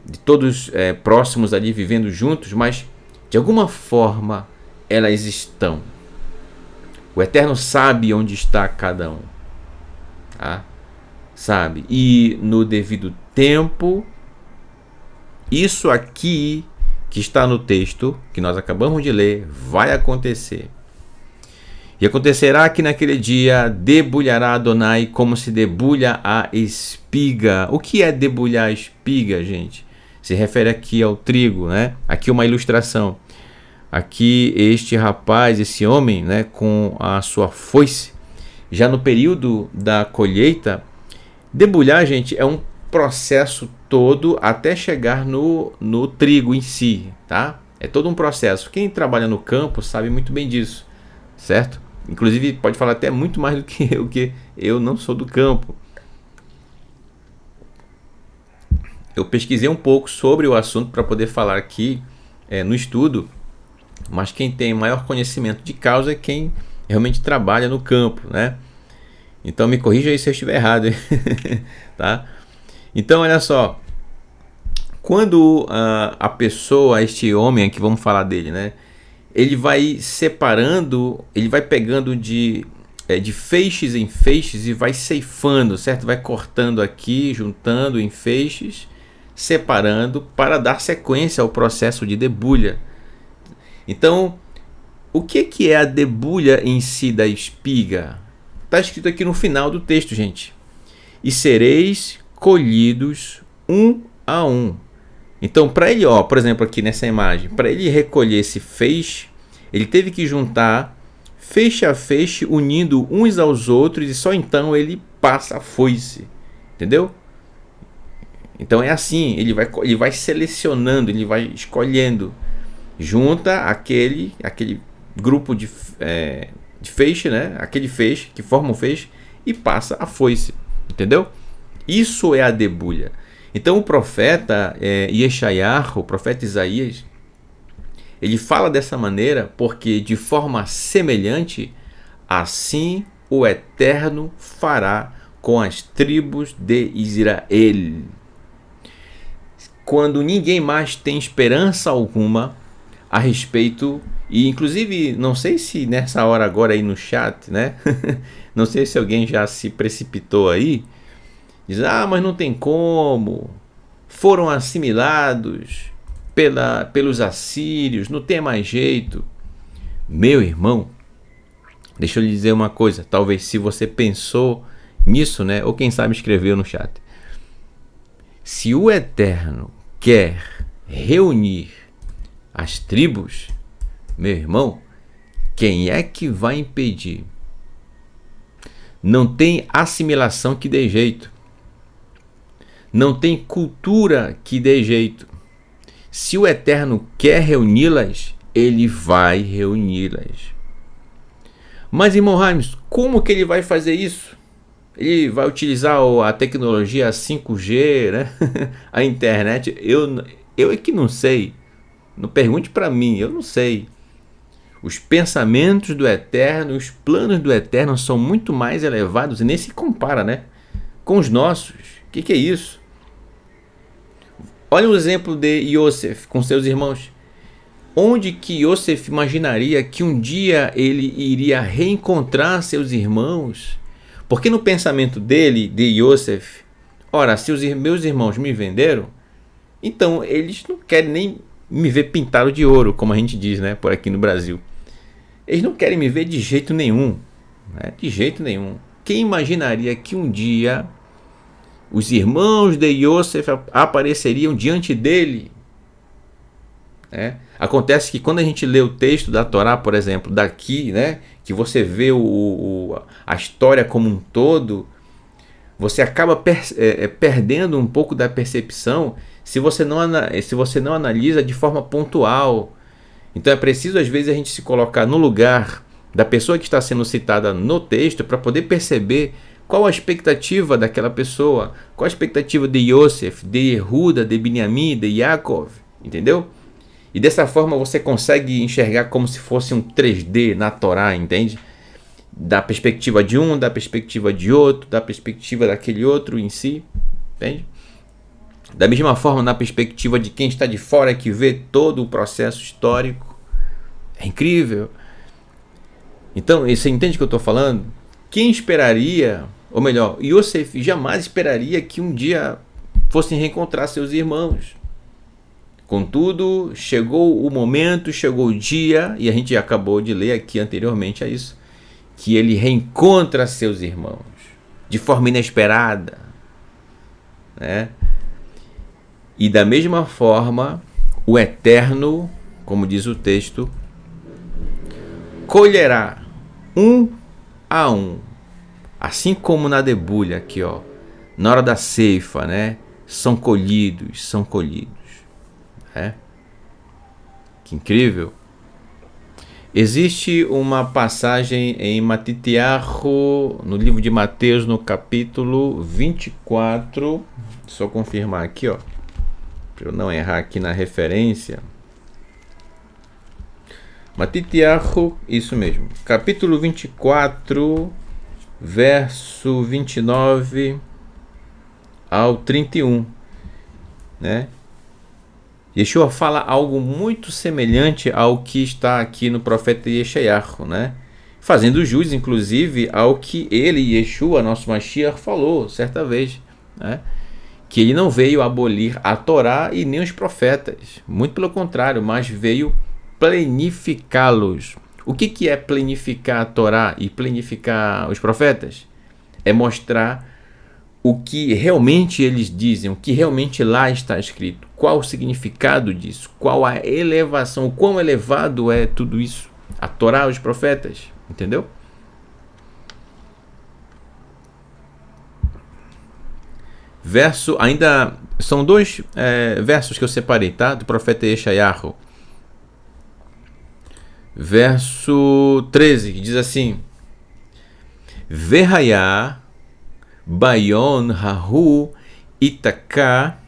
de todos próximos ali vivendo juntos, mas de alguma forma elas estão. O Eterno sabe onde está cada um, tá? Sabe? E no devido tempo, isso aqui que está no texto que nós acabamos de ler vai acontecer. E acontecerá que naquele dia debulhará Adonai como se debulha a espiga. O que é debulhar a espiga, gente? Se refere aqui ao trigo, né? Aqui uma ilustração. Aqui este rapaz, esse homem, né, com a sua foice, já no período da colheita. Debulhar, gente, é um processo todo até chegar no trigo em si, tá? É todo um processo. Quem trabalha no campo sabe muito bem disso, certo? Inclusive pode falar até muito mais do que eu não sou do campo. Eu pesquisei um pouco sobre o assunto para poder falar aqui no estudo, mas quem tem maior conhecimento de causa é quem realmente trabalha no campo, né? Então me corrija aí se eu estiver errado, tá? Então olha só, quando a pessoa, este homem aqui, vamos falar dele, né? Ele vai separando, ele vai pegando de feixes em feixes e vai ceifando, certo? Vai cortando aqui, juntando em feixes, separando para dar sequência ao processo de debulha. Então, o que é a debulha em si da espiga? Está escrito aqui no final do texto, gente. E sereis colhidos um a um. Então, para ele, por exemplo, aqui nessa imagem, para ele recolher esse feixe, ele teve que juntar feixe a feixe, unindo uns aos outros, e só então ele passa a foice. Entendeu? Então é assim, ele vai selecionando, ele vai escolhendo. Junta aquele grupo de feixe, né? Aquele feixe que forma um feixe e passa a foice. Entendeu? Isso é a debulha. Então o profeta Yeshayahu, o profeta Isaías, ele fala dessa maneira porque de forma semelhante, assim o Eterno fará com as tribos de Israel. Quando ninguém mais tem esperança alguma a respeito, e inclusive não sei se nessa hora agora aí no chat, né? Não sei se alguém já se precipitou aí, diz, mas não tem como, foram assimilados pelos assírios, não tem mais jeito. Meu irmão, deixa eu lhe dizer uma coisa, talvez se você pensou nisso, né, ou quem sabe escreveu no chat. Se o Eterno quer reunir as tribos, meu irmão, quem é que vai impedir? Não tem assimilação que dê jeito. Não tem cultura que dê jeito. Se o Eterno quer reuni-las, ele vai reuni-las. Mas, irmão Raimes, como que ele vai fazer isso? Ele vai utilizar a tecnologia 5G, né? A internet? Eu é que não sei. Não pergunte para mim, eu não sei. Os pensamentos do Eterno, os planos do Eterno são muito mais elevados e nem se compara, né, com os nossos. O que é isso? Olha o exemplo de Yosef com seus irmãos. Onde que Yosef imaginaria que um dia ele iria reencontrar seus irmãos? Porque no pensamento dele, de Yosef, ora, se os meus irmãos me venderam, então eles não querem nem me ver pintado de ouro, como a gente diz, né, por aqui no Brasil. Eles não querem me ver de jeito nenhum, né, de jeito nenhum. Quem imaginaria que um dia os irmãos de Yosef apareceriam diante dele? Acontece que quando a gente lê o texto da Torá, por exemplo, daqui, né, que você vê a história como um todo, você acaba perdendo um pouco da percepção se você não analisa de forma pontual. Então é preciso às vezes a gente se colocar no lugar da pessoa que está sendo citada no texto para poder perceber qual a expectativa daquela pessoa, qual a expectativa de Yosef, de Yehuda, de Binyamin, de Yaakov, entendeu? E dessa forma você consegue enxergar como se fosse um 3D na Torá, entende? Da perspectiva de um, da perspectiva de outro, da perspectiva daquele outro em si, entende? Da mesma forma, na perspectiva de quem está de fora, que vê todo o processo histórico. É incrível. Então, você entende o que eu estou falando? Quem esperaria, ou melhor, Yosef jamais esperaria que um dia fossem reencontrar seus irmãos. Contudo, chegou o momento, chegou o dia, e a gente acabou de ler aqui anteriormente a isso, que ele reencontra seus irmãos de forma inesperada, né? E da mesma forma, o Eterno, como diz o texto, colherá um a um, assim como na debulha aqui, ó, na hora da ceifa, né? São colhidos, Que incrível. Existe uma passagem em Matitiahu, no livro de Mateus, no capítulo 24. Só confirmar aqui, ó, para eu não errar aqui na referência. Matitiahu, isso mesmo. Capítulo 24, verso 29 ao 31, né? Yeshua fala algo muito semelhante ao que está aqui no profeta Yeshayahu, né? Fazendo jus, inclusive, ao que ele, Yeshua, nosso Mashiach, falou certa vez, né? Que ele não veio abolir a Torá e nem os profetas, muito pelo contrário, mas veio plenificá-los. O que é plenificar a Torá e plenificar os profetas? É mostrar o que realmente eles dizem, o que realmente lá está escrito, qual o significado disso, qual a elevação, o quão elevado é tudo isso, a Torá, os profetas, entendeu? Verso, ainda são dois versos que eu separei, tá? Do profeta Yeshayahu. Verso 13, que diz assim: Verhayá Bayon Hahu Itaka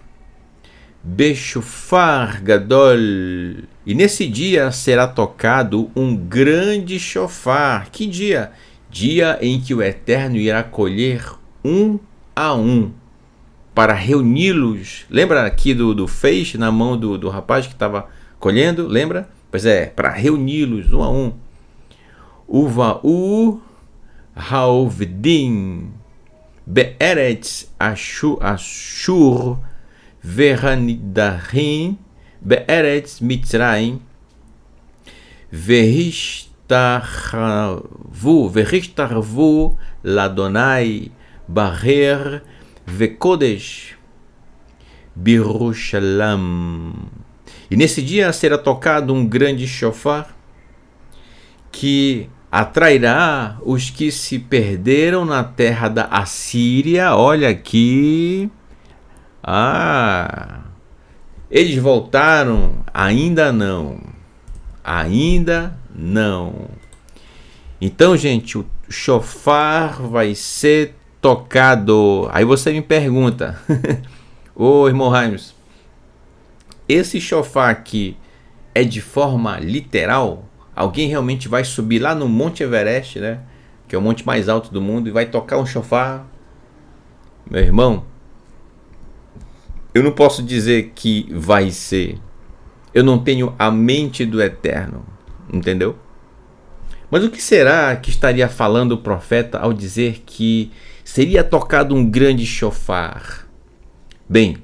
Beshofar Gadol. E nesse dia será tocado um grande shofar. Que dia? Dia em que o Eterno irá colher um a um para reuni-los. Lembra aqui do feixe na mão do rapaz que estava colhendo? Lembra? Pois é, para reuni-los um a um. Uva'u Haovdim Be'eretz Ashur והנידחים בארץ מצרים, והשתחוו לאדוני בהר וקודש בירושלים. E nesse dia será tocado um grande shofar que atrairá os que se perderam na terra da Assíria. Olha aqui. Eles voltaram? Ainda não. Ainda não. Então, gente, o shofar vai ser tocado. Aí você me pergunta, ô irmão Raimus, esse shofar aqui é de forma literal? Alguém realmente vai subir lá no Monte Everest, né? Que é o monte mais alto do mundo, e vai tocar um shofar? Meu irmão, eu não posso dizer que vai ser. Eu não tenho a mente do Eterno, entendeu? Mas o que será que estaria falando o profeta ao dizer que seria tocado um grande shofar? Bem,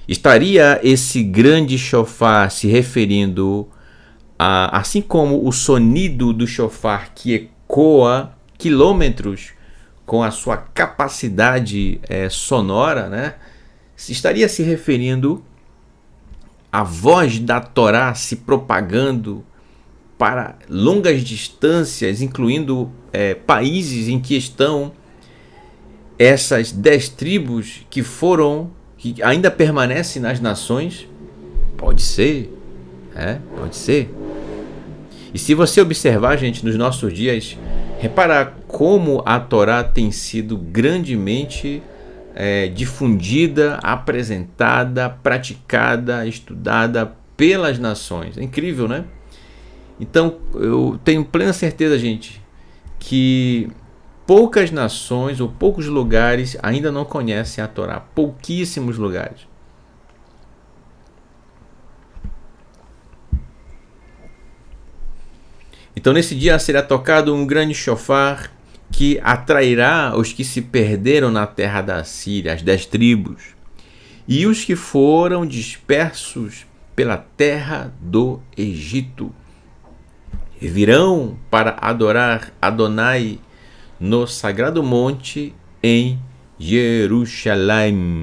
estaria esse grande shofar se referindo a, assim como o sonido do shofar que ecoa quilômetros com a sua capacidade sonora, né? Estaria se referindo à voz da Torá se propagando para longas distâncias, incluindo países em que estão essas 10 tribos que ainda permanecem nas nações? Pode ser, pode ser. E se você observar, gente, nos nossos dias, reparar como a Torá tem sido grandemente difundida, apresentada, praticada, estudada pelas nações. É incrível, né? Então, eu tenho plena certeza, gente, que poucas nações ou poucos lugares ainda não conhecem a Torá. Pouquíssimos lugares. Então, nesse dia será tocado um grande shofar que atrairá os que se perderam na terra da Síria, as 10 tribos, e os que foram dispersos pela terra do Egito. E virão para adorar Adonai no sagrado monte em Jerusalém,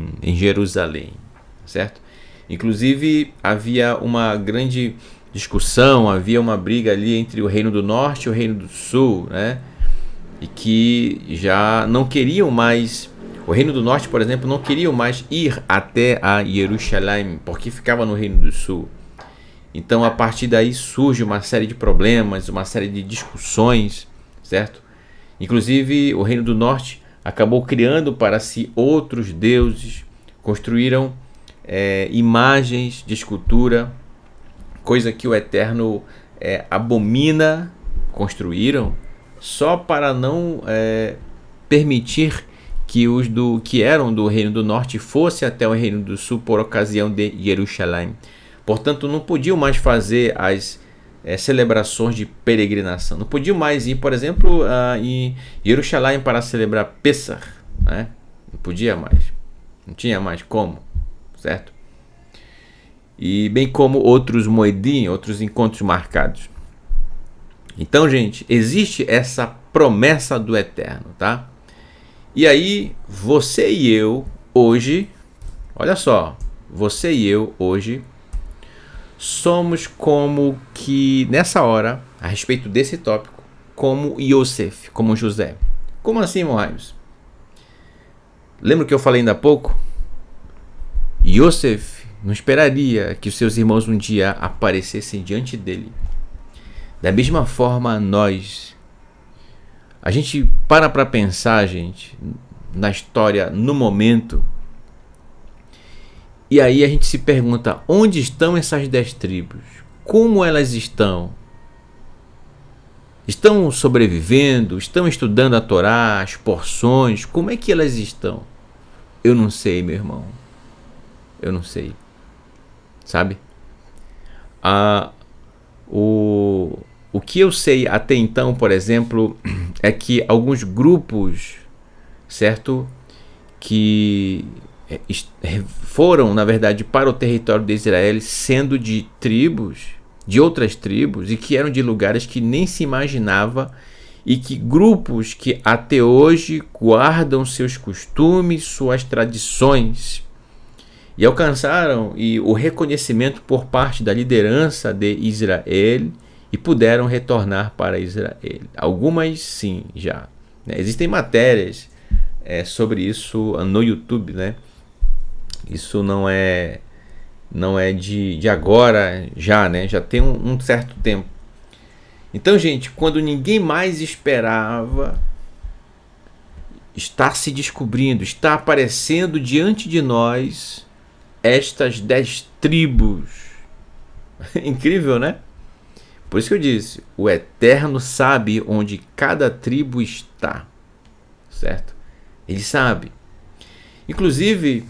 certo? Inclusive havia uma grande discussão, havia uma briga ali entre o Reino do Norte e o Reino do Sul, né? E que já não queriam mais, o Reino do Norte, por exemplo, não queriam mais ir até a Jerusalém, porque ficava no Reino do Sul. Então, a partir daí surge uma série de problemas, uma série de discussões, certo? Inclusive, o Reino do Norte acabou criando para si outros deuses, construíram imagens de escultura, coisa que o Eterno abomina, construíram, só para não permitir que os que eram do Reino do Norte fossem até o Reino do Sul por ocasião de Jerusalém. Portanto, não podiam mais fazer as celebrações de peregrinação. Não podiam mais ir, por exemplo, em Jerusalém para celebrar Pessah, né? Não podia mais. Não tinha mais como, certo? E bem como outros moedim, outros encontros marcados. Então, gente, existe essa promessa do Eterno, tá? E aí, você e eu, hoje, olha só, você e eu, hoje, somos como que, nessa hora, a respeito desse tópico, como Yosef, como José. Como assim, Moraes? Lembra que eu falei ainda há pouco? Yosef não esperaria que os seus irmãos um dia aparecessem diante dele. Da mesma forma, nós, a gente para pensar, gente, na história, no momento, e aí a gente se pergunta, onde estão essas 10 tribos? Como elas estão? Estão sobrevivendo? Estão estudando a Torá, as porções? Como é que elas estão? Eu não sei, meu irmão. Eu não sei. Sabe? O que eu sei até então, por exemplo, é que alguns grupos, certo? Que foram, na verdade, para o território de Israel, sendo de tribos, de outras tribos, e que eram de lugares que nem se imaginava, e que grupos que até hoje guardam seus costumes, suas tradições, e alcançaram o reconhecimento por parte da liderança de Israel e puderam retornar para Israel. Algumas sim, já. Existem matérias sobre isso no YouTube, né? Isso não é de agora, já, né? Já tem um certo tempo. Então, gente, quando ninguém mais esperava, está se descobrindo, está aparecendo diante de nós estas 10 tribos. Incrível, né? Por isso que eu disse, o Eterno sabe onde cada tribo está, certo? Ele sabe. Inclusive,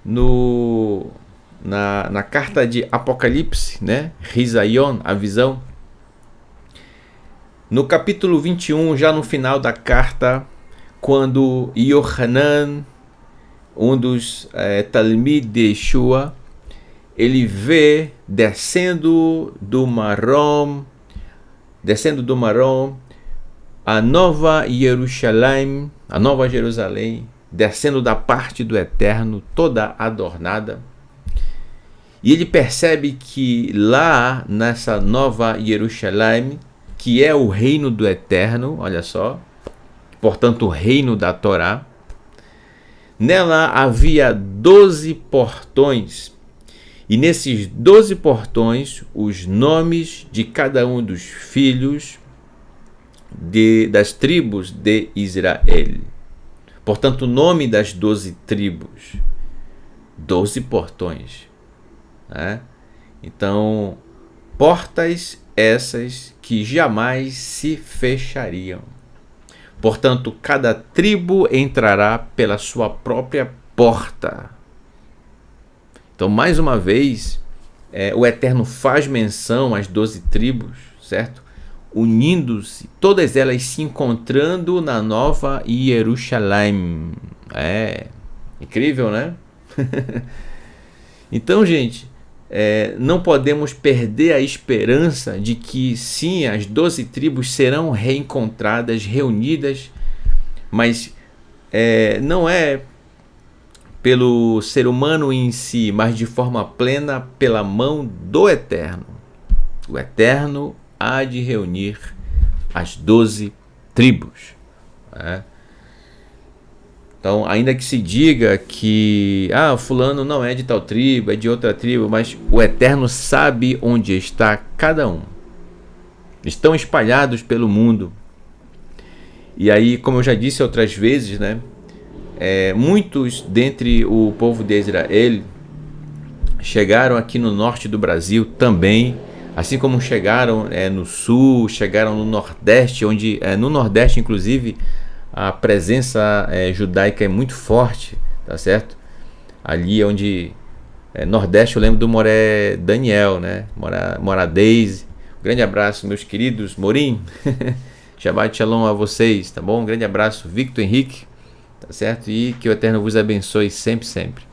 na carta de Apocalipse, né? Risaion, a visão, no capítulo 21, já no final da carta, quando Yohanan, um dos Talmid de Yeshua, ele vê descendo do Marom a Nova Jerusalém, a Nova Jerusalém, descendo da parte do Eterno, toda adornada. E ele percebe que lá, nessa Nova Jerusalém, que é o reino do Eterno, olha só, portanto o reino da Torá, nela havia 12 portões, e nesses 12 portões, os nomes de cada um dos filhos das tribos de Israel. Portanto, o nome das 12 tribos, 12 portões. Né? Então, portas essas que jamais se fechariam. Portanto, cada tribo entrará pela sua própria porta. Então, mais uma vez, o Eterno faz menção às 12 tribos, certo? Unindo-se, todas elas se encontrando na Nova Jerusalém. Incrível, né? Então, gente, não podemos perder a esperança de que sim, as 12 tribos serão reencontradas, reunidas, mas não é pelo ser humano em si, mas de forma plena pela mão do Eterno. O Eterno há de reunir as 12 tribos. Então, ainda que se diga que fulano não é de tal tribo, é de outra tribo, mas o Eterno sabe onde está cada um. Estão espalhados pelo mundo. E aí, como eu já disse outras vezes, né, muitos dentre o povo de Israel chegaram aqui no norte do Brasil também, assim como chegaram no sul, chegaram no nordeste, onde no nordeste, inclusive, a presença judaica é muito forte, tá certo? Ali onde nordeste, eu lembro do Moré Daniel, né? Morá Deise. Um grande abraço, meus queridos Morim. Shabbat Shalom a vocês, tá bom? Um grande abraço, Victor Henrique, tá certo? E que o Eterno vos abençoe sempre, sempre.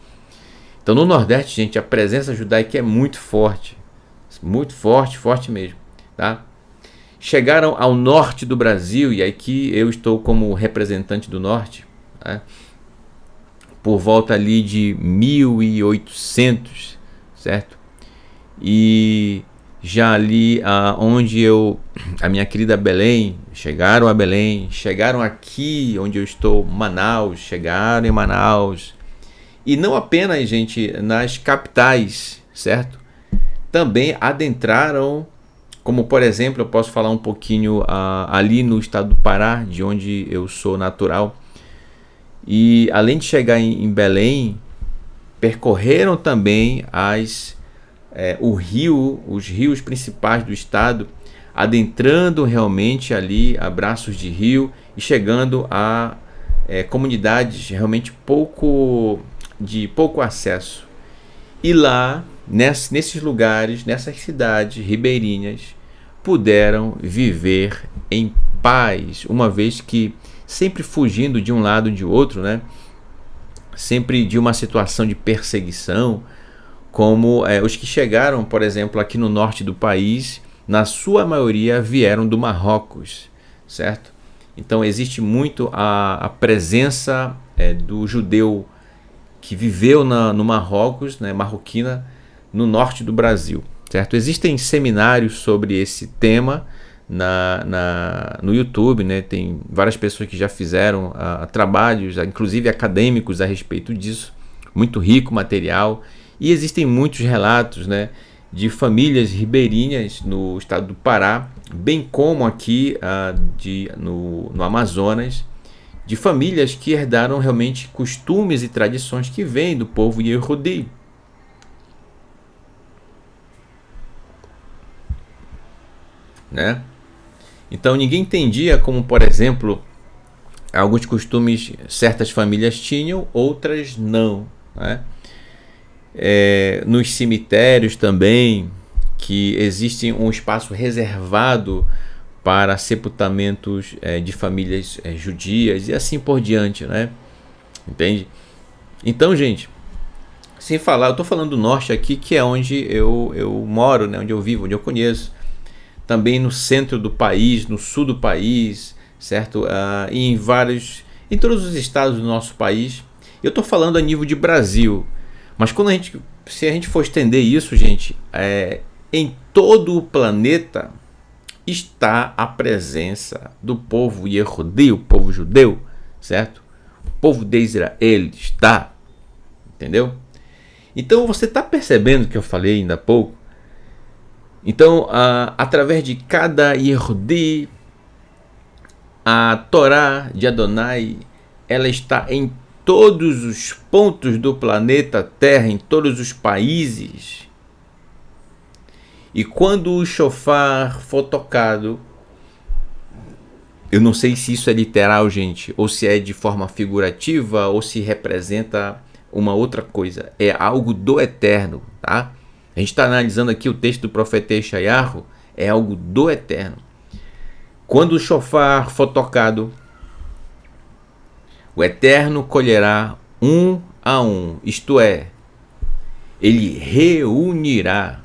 Então, no nordeste, gente, a presença judaica é muito forte. Muito forte, forte mesmo, tá? Chegaram ao norte do Brasil, e aqui eu estou como representante do norte, né? Por volta ali de 1800, certo? E já ali onde a minha querida Belém, chegaram a Belém, chegaram aqui onde eu estou, Manaus, chegaram em Manaus. E não apenas, gente, nas capitais, certo? Também adentraram, como por exemplo, eu posso falar um pouquinho ali no estado do Pará, de onde eu sou natural. E além de chegar em Belém, percorreram também os rios principais do estado, adentrando realmente ali a braços de rio e chegando a comunidades realmente de pouco acesso. E lá, nesses lugares, nessas cidades ribeirinhas, puderam viver em paz, uma vez que sempre fugindo de um lado e de outro, né? sempre de uma situação de perseguição, como os que chegaram, por exemplo, aqui no norte do país, na sua maioria vieram do Marrocos, certo? Então existe muito a presença do judeu que viveu no Marrocos, né, marroquina, no norte do Brasil, certo? Existem seminários sobre esse tema no YouTube, né? Tem várias pessoas que já fizeram trabalhos, inclusive acadêmicos, a respeito disso, muito rico material, e existem muitos relatos, né, de famílias ribeirinhas no estado do Pará, bem como aqui no Amazonas, de famílias que herdaram realmente costumes e tradições que vêm do povo Yehudi. Né? Então ninguém entendia como, por exemplo, alguns costumes certas famílias tinham, outras não. Né? Nos cemitérios também, que existe um espaço reservado para sepultamentos de famílias judias e assim por diante, né? Entende? Então, gente, sem falar, eu estou falando do norte aqui, que é onde eu moro, né? Onde eu vivo, onde eu conheço. Também no centro do país, no sul do país, certo? E em todos os estados do nosso país. Eu estou falando a nível de Brasil, mas se a gente for estender isso, gente, em todo o planeta está a presença do povo Yehudi, o povo judeu, certo? O povo de Israel está, entendeu? Então você está percebendo o que eu falei ainda há pouco? Então, através de cada Yehudi, a Torá de Adonai, ela está em todos os pontos do planeta Terra, em todos os países. E quando o shofar for tocado, eu não sei se isso é literal, gente, ou se é de forma figurativa, ou se representa uma outra coisa. É algo do eterno, tá? A gente está analisando aqui o texto do profeta Yeshayahu, é algo do eterno. Quando o shofar for tocado, o eterno colherá um a um, isto é, ele reunirá.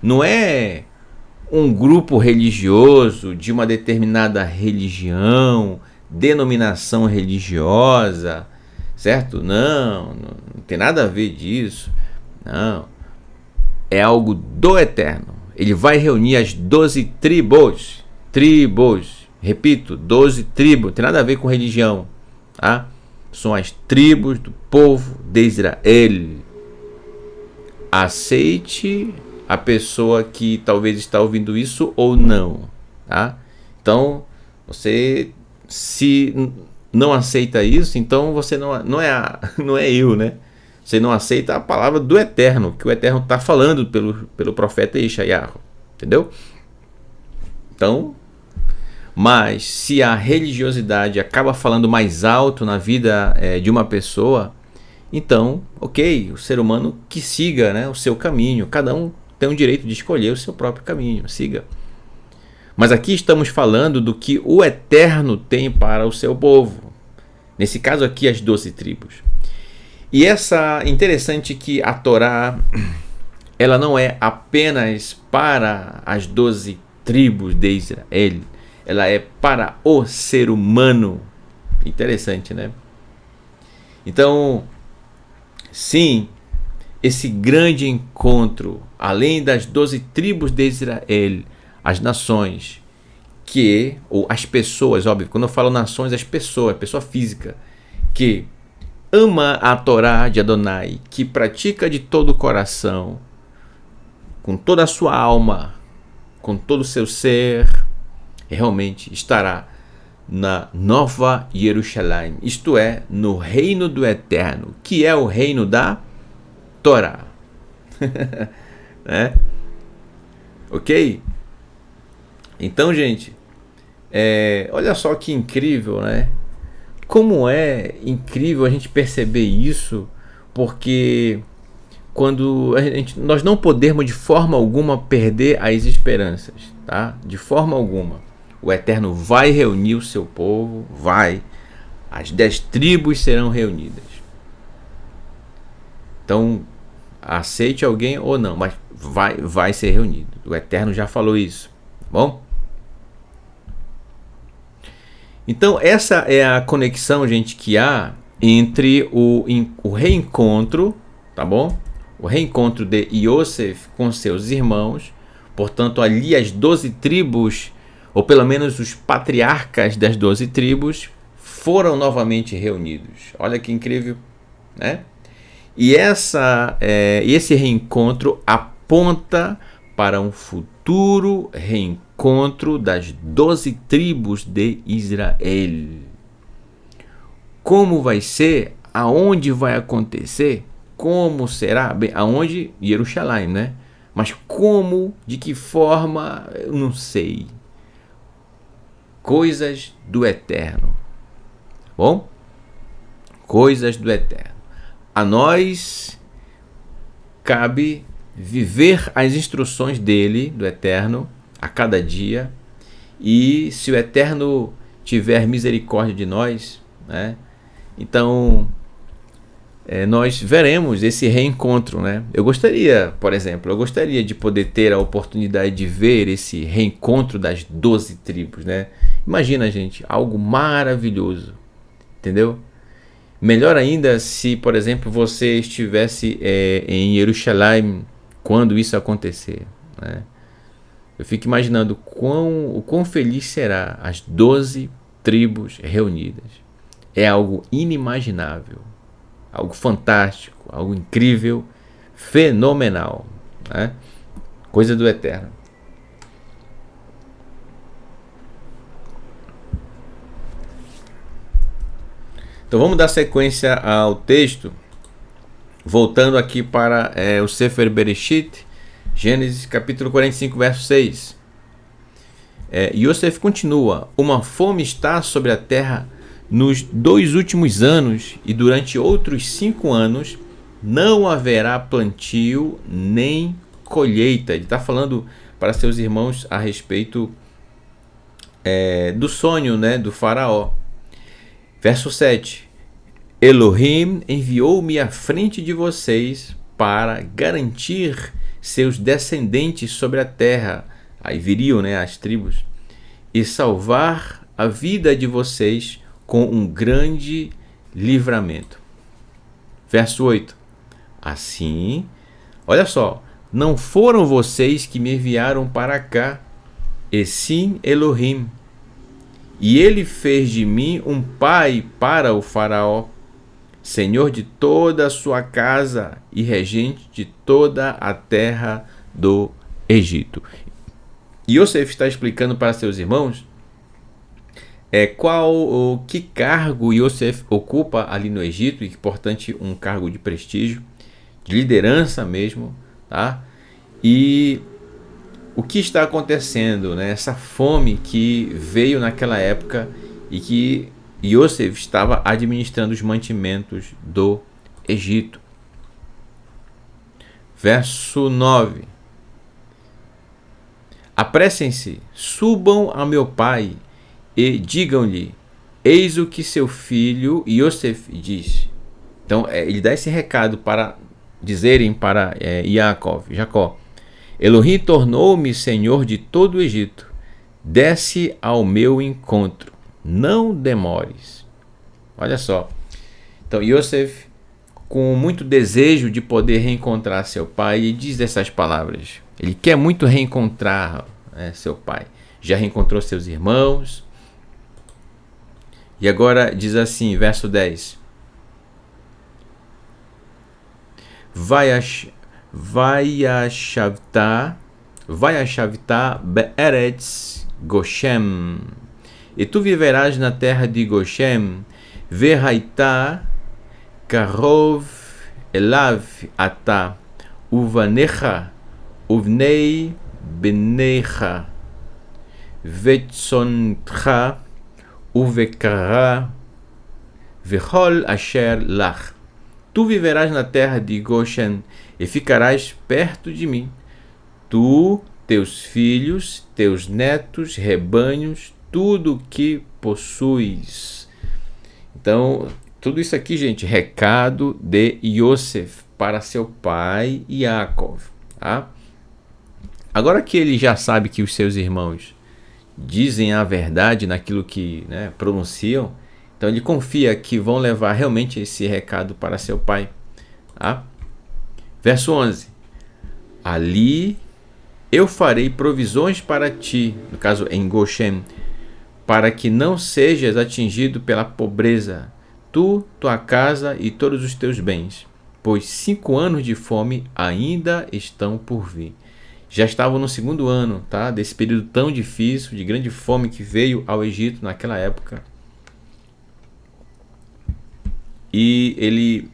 Não é um grupo religioso de uma determinada religião, denominação religiosa, certo? Não tem nada a ver disso. Não. É algo do eterno. Ele vai reunir as 12 tribos. Repito, 12 tribos. Não tem nada a ver com religião. Tá? São as tribos do povo de Israel. Aceite a pessoa que talvez está ouvindo isso ou não, tá? Então, você se não aceita isso, então você não é eu, né? Você não aceita a palavra do Eterno, que o Eterno está falando pelo profeta Yeshayahu, entendeu? Então, mas se a religiosidade acaba falando mais alto na vida de uma pessoa, então, ok, o ser humano que siga, né, o seu caminho. Cada um tem o direito de escolher o seu próprio caminho, siga. Mas aqui estamos falando do que o Eterno tem para o seu povo. Nesse caso aqui, as 12 tribos. E interessante que a Torá, ela não é apenas para as 12 tribos de Israel, ela é para o ser humano. Interessante, né? Então, sim, esse grande encontro, além das 12 tribos de Israel, as nações, ou as pessoas, óbvio, quando eu falo nações, as pessoas, pessoa física, que ama a Torá de Adonai, que pratica de todo o coração, com toda a sua alma, com todo o seu ser, realmente estará na Nova Jerusalém, isto é, no reino do Eterno, que é o reino da Torá. Né? Ok? Então, gente, olha só que incrível, né? Como é incrível a gente perceber isso, porque quando nós não podemos de forma alguma perder as esperanças, tá? De forma alguma. O Eterno vai reunir o seu povo, vai. As 10 tribos serão reunidas. Então, aceite alguém ou não, mas vai ser reunido. O Eterno já falou isso, tá bom? Então, essa é a conexão, gente, que há entre o reencontro, tá bom? O reencontro de Yosef com seus irmãos. Portanto, ali as 12 tribos, ou pelo menos os patriarcas das 12 tribos, foram novamente reunidos. Olha que incrível, né? E esse reencontro aponta para um futuro reencontro das 12 tribos de Israel. Como vai ser? Aonde vai acontecer? Como será? Bem, aonde? Jerusalém, né? Mas como? De que forma? Eu não sei. Coisas do Eterno. Bom? Coisas do Eterno. A nós cabe viver as instruções dele, do Eterno, a cada dia. E se o Eterno tiver misericórdia de nós, né? Então, nós veremos esse reencontro, né? Eu gostaria, por exemplo, de poder ter a oportunidade de ver esse reencontro das 12 tribos, né? Imagina, gente, algo maravilhoso, entendeu? Melhor ainda se, por exemplo, você estivesse em Jerusalém quando isso acontecer, né? Eu fico imaginando o quão feliz será as 12 tribos reunidas. É algo inimaginável, algo fantástico, algo incrível, fenomenal, né? Coisa do Eterno. Então vamos dar sequência ao texto, voltando aqui para o Sefer Bereshit, Gênesis capítulo 45, verso 6. Yosef continua: uma fome está sobre a terra nos 2 últimos anos, e durante outros 5 anos não haverá plantio nem colheita. Ele está falando para seus irmãos a respeito do sonho, né, do faraó. Verso 7. Elohim enviou-me à frente de vocês para garantir seus descendentes sobre a terra. Aí viriam, né, as tribos. E salvar a vida de vocês com um grande livramento. Verso 8. Assim, olha só, não foram vocês que me enviaram para cá, e sim Elohim. E ele fez de mim um pai para o faraó, senhor de toda a sua casa e regente de toda a terra do Egito. E Yosef está explicando para seus irmãos que cargo Yosef ocupa ali no Egito, e portanto um cargo de prestígio, de liderança mesmo, tá? E o que está acontecendo, né? Essa fome que veio naquela época e que Yosef estava administrando os mantimentos do Egito. Verso 9. Apressem-se, subam a meu pai e digam-lhe: eis o que seu filho Yosef diz. Então ele dá esse recado para dizerem para Jacó: Elohim tornou-me senhor de todo o Egito. Desce ao meu encontro, não demores. Olha só. Então Yosef, com muito desejo de poder reencontrar seu pai, ele diz essas palavras. Ele quer muito reencontrar seu pai. Já reencontrou seus irmãos. E agora diz assim, verso 10. Vai a Shavta Be'eretz Goshem. E tu viverás na terra de Goshem. Verhaita Karov Elav Ata Uvanecha Uvnei Benecha Vetzontcha Uvekara Vechol Asher Lach. Tu viverás na terra de Goshen e ficarás perto de mim. Tu, teus filhos, teus netos, rebanhos, tudo que possuis. Então, tudo isso aqui, gente, recado de Yosef para seu pai Yaakov. Tá? Agora que ele já sabe que os seus irmãos dizem a verdade naquilo que, né, pronunciam, então ele confia que vão levar realmente esse recado para seu pai. Tá? Verso 11. Ali eu farei provisões para ti, no caso em Goshen, para que não sejas atingido pela pobreza, tu, tua casa e todos os teus bens, pois 5 anos de fome ainda estão por vir. Já estavam no segundo ano, tá, desse período tão difícil, de grande fome que veio ao Egito naquela época. E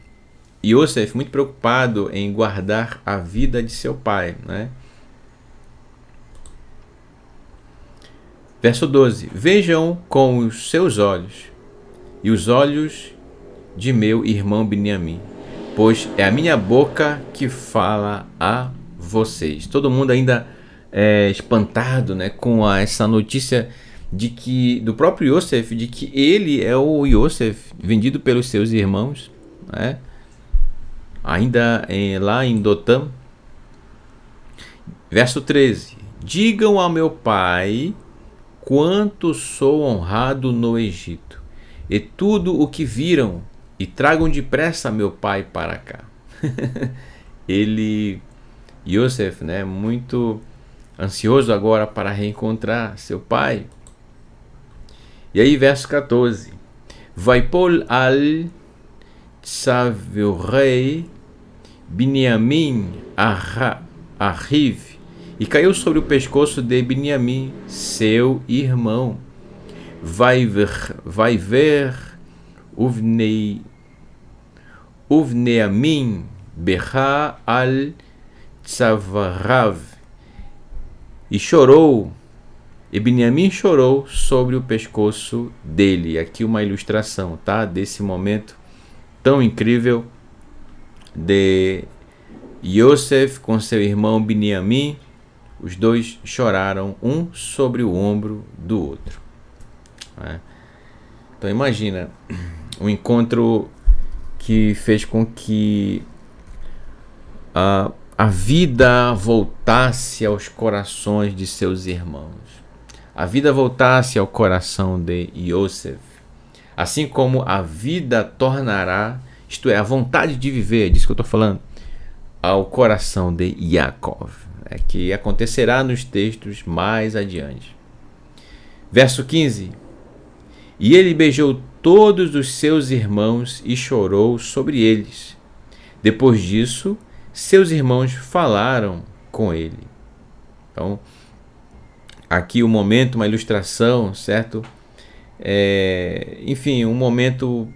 Yosef, muito preocupado em guardar a vida de seu pai, né? Verso 12. Vejam com os seus olhos e os olhos de meu irmão Beniamim, pois é a minha boca que fala a vocês. Todo mundo ainda espantado, né, com essa notícia de que, do próprio Yosef, de que ele é o Yosef vendido pelos seus irmãos, né? Ainda lá em Dotam. Verso 13. Digam ao meu pai quanto sou honrado no Egito, e tudo o que viram, e tragam depressa meu pai para cá. Yosef, né, muito ansioso agora para reencontrar seu pai. E aí, verso 14. Vaipol al tsavorei Beniamim Ahiv, e caiu sobre o pescoço de Beniamim, seu irmão. Vai ver Uvneamim berra al tzavarav, e chorou, e Beniamim chorou sobre o pescoço dele. Aqui uma ilustração, tá, desse momento tão incrível de Yosef com seu irmão Beniamim. Os dois choraram um sobre o ombro do outro. Então imagina um encontro que fez com que a vida voltasse aos corações de seus irmãos. A vida voltasse ao coração de Yosef. Assim como a vida tornará, isto é, a vontade de viver, é disso que eu estou falando, ao coração de Yaakov, que acontecerá nos textos mais adiante. Verso 15. E ele beijou todos os seus irmãos e chorou sobre eles. Depois disso, seus irmãos falaram com ele. Então, aqui um momento, uma ilustração, certo? Enfim, um momento...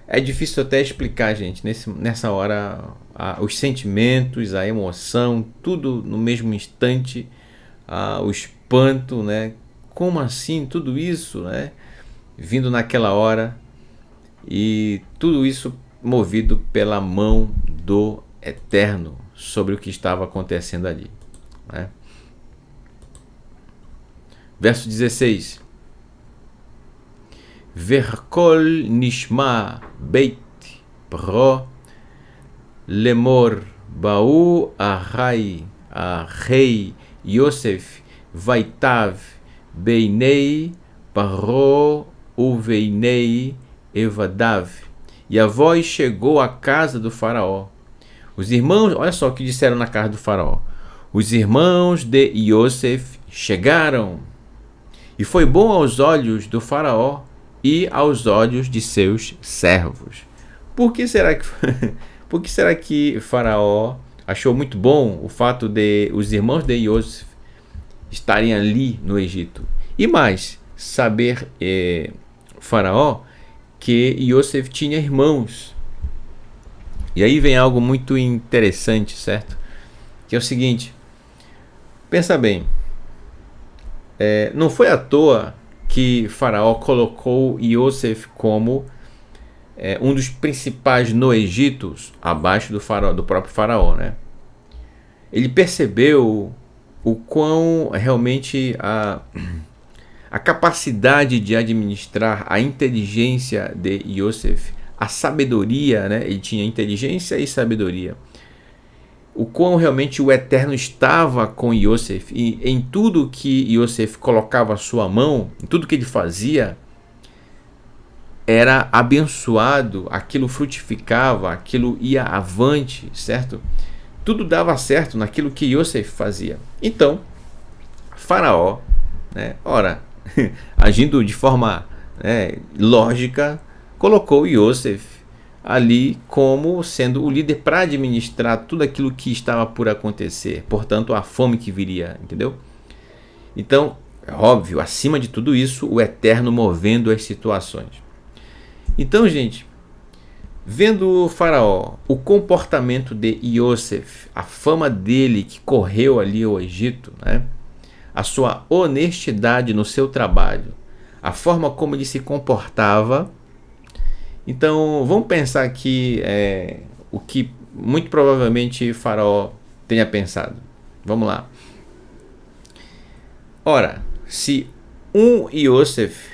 É difícil até explicar, gente, nessa hora, os sentimentos, a emoção, tudo no mesmo instante, o espanto, né? Como assim tudo isso, né? Vindo naquela hora, e tudo isso movido pela mão do Eterno sobre o que estava acontecendo ali, né? Verso 16. Verkol nishma beit pro lemor ba'u ahai Yosef vaitav beinei paro uveinei evadav. E a voz chegou à casa do faraó. Os irmãos, olha só o que disseram na casa do faraó. Os irmãos de Yosef chegaram, e foi bom aos olhos do faraó e aos olhos de seus servos. Por que será que Faraó achou muito bom o fato de os irmãos de Yosef estarem ali no Egito? E mais, saber Faraó que Yosef tinha irmãos. E aí vem algo muito interessante, certo? Que é o seguinte, pensa bem, não foi à toa que Faraó colocou Yosef como um dos principais no Egito, abaixo do próprio Faraó, né? Ele percebeu o quão realmente a capacidade de administrar, a inteligência de Yosef a sabedoria, né? Ele tinha inteligência e sabedoria. O quão realmente o Eterno estava com Yosef, e em tudo que Yosef colocava a sua mão, em tudo que ele fazia, era abençoado, aquilo frutificava, aquilo ia avante, certo? Tudo dava certo naquilo que Yosef fazia. Então, Faraó, né, agindo de forma, lógica, colocou Yosef ali como sendo o líder para administrar tudo aquilo que estava por acontecer, portanto a fome que viria, entendeu? Então, é óbvio, acima de tudo isso, o Eterno movendo as situações. Então, gente, vendo o Faraó, o comportamento de Yosef, a fama dele que correu ali ao Egito, né? A sua honestidade no seu trabalho, a forma como ele se comportava. Então, vamos pensar aqui o que muito provavelmente Faraó tenha pensado. Vamos lá. Ora, se um Yosef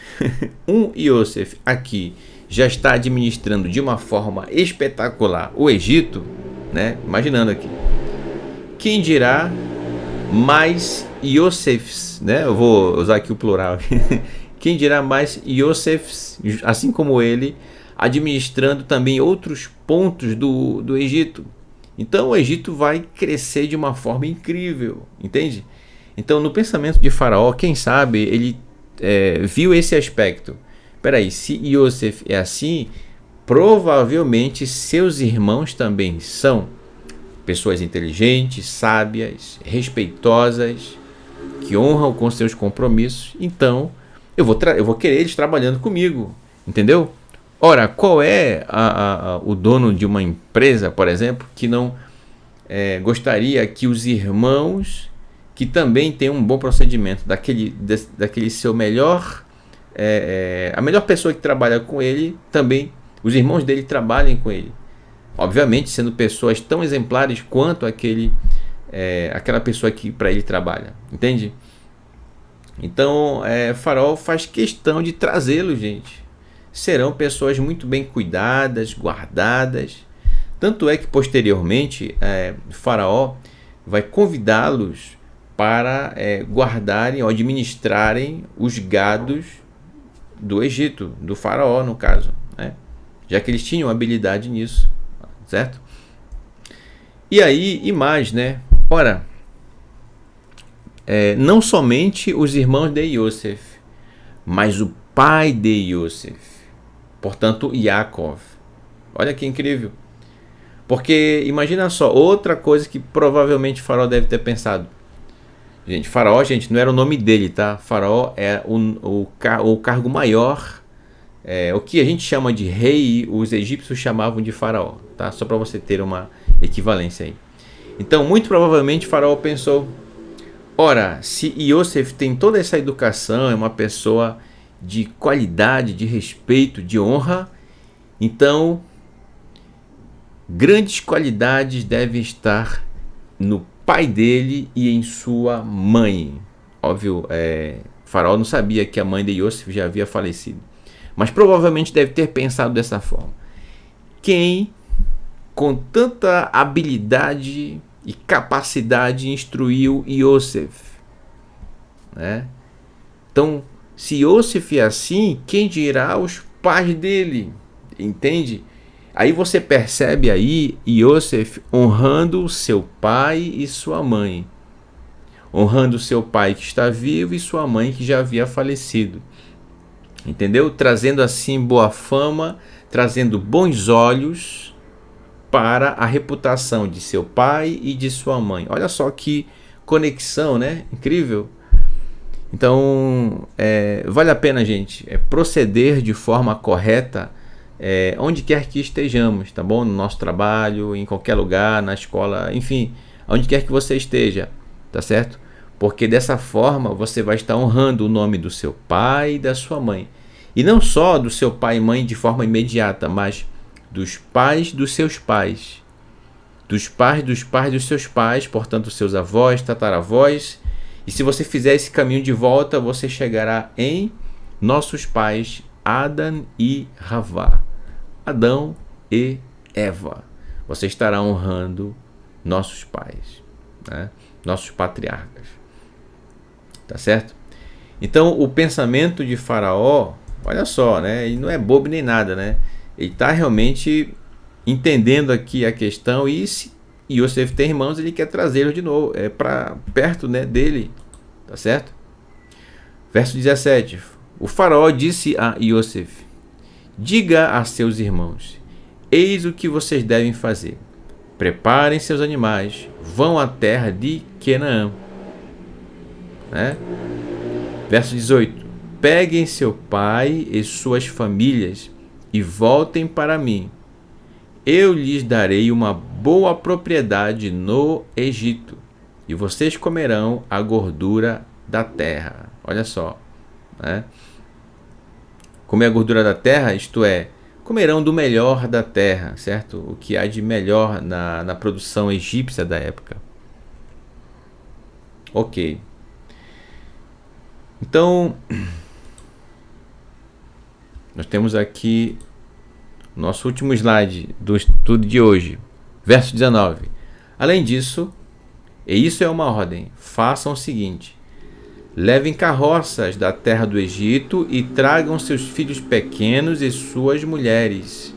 aqui já está administrando de uma forma espetacular o Egito, né? Imaginando aqui, quem dirá mais Yosefs, né? Eu vou usar aqui o plural. Quem dirá mais Yosefs, assim como ele, administrando também outros pontos do Egito. Então o Egito vai crescer de uma forma incrível, entende? Então no pensamento de Faraó, quem sabe ele viu esse aspecto. Peraí, se Yosef é assim, provavelmente seus irmãos também são pessoas inteligentes, sábias, respeitosas, que honram com seus compromissos. Então eu vou querer eles trabalhando comigo, entendeu? Ora, qual é o dono de uma empresa, por exemplo, que não gostaria que os irmãos, que também têm um bom procedimento, daquele seu melhor, a melhor pessoa que trabalha com ele, também os irmãos dele trabalhem com ele? Obviamente, sendo pessoas tão exemplares quanto aquela pessoa que para ele trabalha, entende? Então, Faraó faz questão de trazê-los, gente. Serão pessoas muito bem cuidadas, guardadas. Tanto é que posteriormente Faraó vai convidá-los para guardarem ou administrarem os gados do Egito, do Faraó no caso, né? Já que eles tinham habilidade nisso, certo? E aí, e mais, né? Ora, não somente os irmãos de Yosef, mas o pai de Yosef, portanto Yaakov. Olha que incrível. Porque imagina só, outra coisa que provavelmente Faraó deve ter pensado. Gente, Faraó, não era o nome dele, tá? Faraó é o cargo maior, o que a gente chama de rei, os egípcios chamavam de Faraó, tá? Só para você ter uma equivalência aí. Então, muito provavelmente Faraó pensou: ora, se Yosef tem toda essa educação, é uma pessoa de qualidade, de respeito, de honra, então grandes qualidades devem estar no pai dele e em sua mãe. Óbvio, Faraó não sabia que a mãe de Yosef já havia falecido, mas provavelmente deve ter pensado dessa forma: quem com tanta habilidade e capacidade instruiu Yosef, né? Então, se Yosef é assim, quem dirá os pais dele? Entende? Aí você percebe aí Yosef honrando seu pai e sua mãe, honrando seu pai que está vivo e sua mãe que já havia falecido, entendeu? Trazendo assim boa fama, trazendo bons olhos para a reputação de seu pai e de sua mãe. Olha só que conexão, né? Incrível. Então, vale a pena, gente, proceder de forma correta onde quer que estejamos, tá bom? No nosso trabalho, em qualquer lugar, na escola, enfim, onde quer que você esteja, tá certo? Porque dessa forma você vai estar honrando o nome do seu pai e da sua mãe. E não só do seu pai e mãe de forma imediata, mas dos pais dos seus pais, dos pais dos seus pais, portanto, seus avós, tataravós. E se você fizer esse caminho de volta, você chegará em nossos pais, Adão e Havá. Adão e Eva. Você estará honrando nossos pais, né? Nossos patriarcas. Tá certo? Então, o pensamento de Faraó, olha só, né? Ele não é bobo nem nada, né? Ele está realmente entendendo aqui a questão, e se Yosef tem irmãos, ele quer trazê-los de novo, para perto, né, dele. Tá certo? Verso 17. O Faraó disse a Yosef: diga a seus irmãos: eis o que vocês devem fazer. Preparem seus animais, vão à terra de Canaã. Né? Verso 18. Peguem seu pai e suas famílias e voltem para mim. Eu lhes darei uma boa propriedade no Egito, e vocês comerão a gordura da terra. Olha só, né? Comer a gordura da terra, isto é, comerão do melhor da terra, certo? O que há de melhor na produção egípcia da época. Ok. Então, nós temos aqui nosso último slide do estudo de hoje, verso 19. Além disso, e isso é uma ordem, façam o seguinte: levem carroças da terra do Egito e tragam seus filhos pequenos e suas mulheres,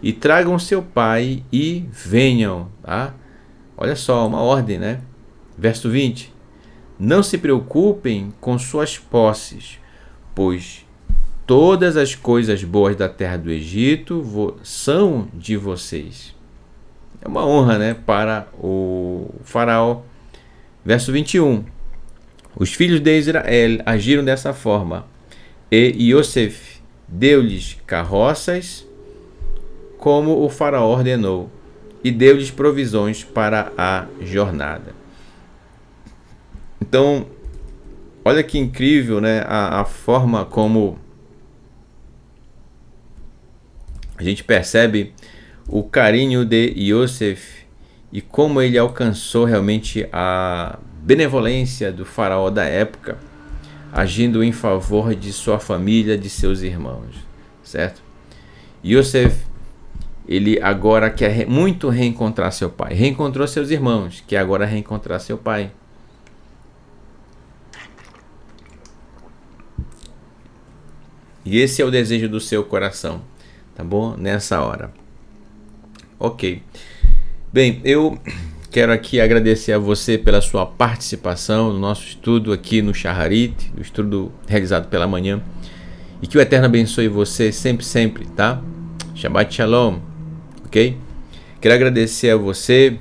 e tragam seu pai e venham. Tá? Olha só, uma ordem, né? Verso 20. Não se preocupem com suas posses, pois todas as coisas boas da terra do Egito são de vocês. É uma honra, né, para o faraó. Verso 21. Os filhos de Israel agiram dessa forma, e Yosef deu-lhes carroças, como o faraó ordenou, e deu-lhes provisões para a jornada. Então, olha que incrível, né, a forma como a gente percebe o carinho de Yosef e como ele alcançou realmente a benevolência do faraó da época, agindo em favor de sua família, de seus irmãos, certo? Yosef, ele agora quer muito reencontrar seu pai. Reencontrou seus irmãos, quer agora reencontrar seu pai. E esse é o desejo do seu coração, tá bom? Nessa hora. Ok. Bem, eu quero aqui agradecer a você pela sua participação no nosso estudo aqui no Shaharit, o estudo realizado pela manhã. E que o Eterno abençoe você sempre, sempre, tá? Shabbat Shalom, ok? Quero agradecer a você,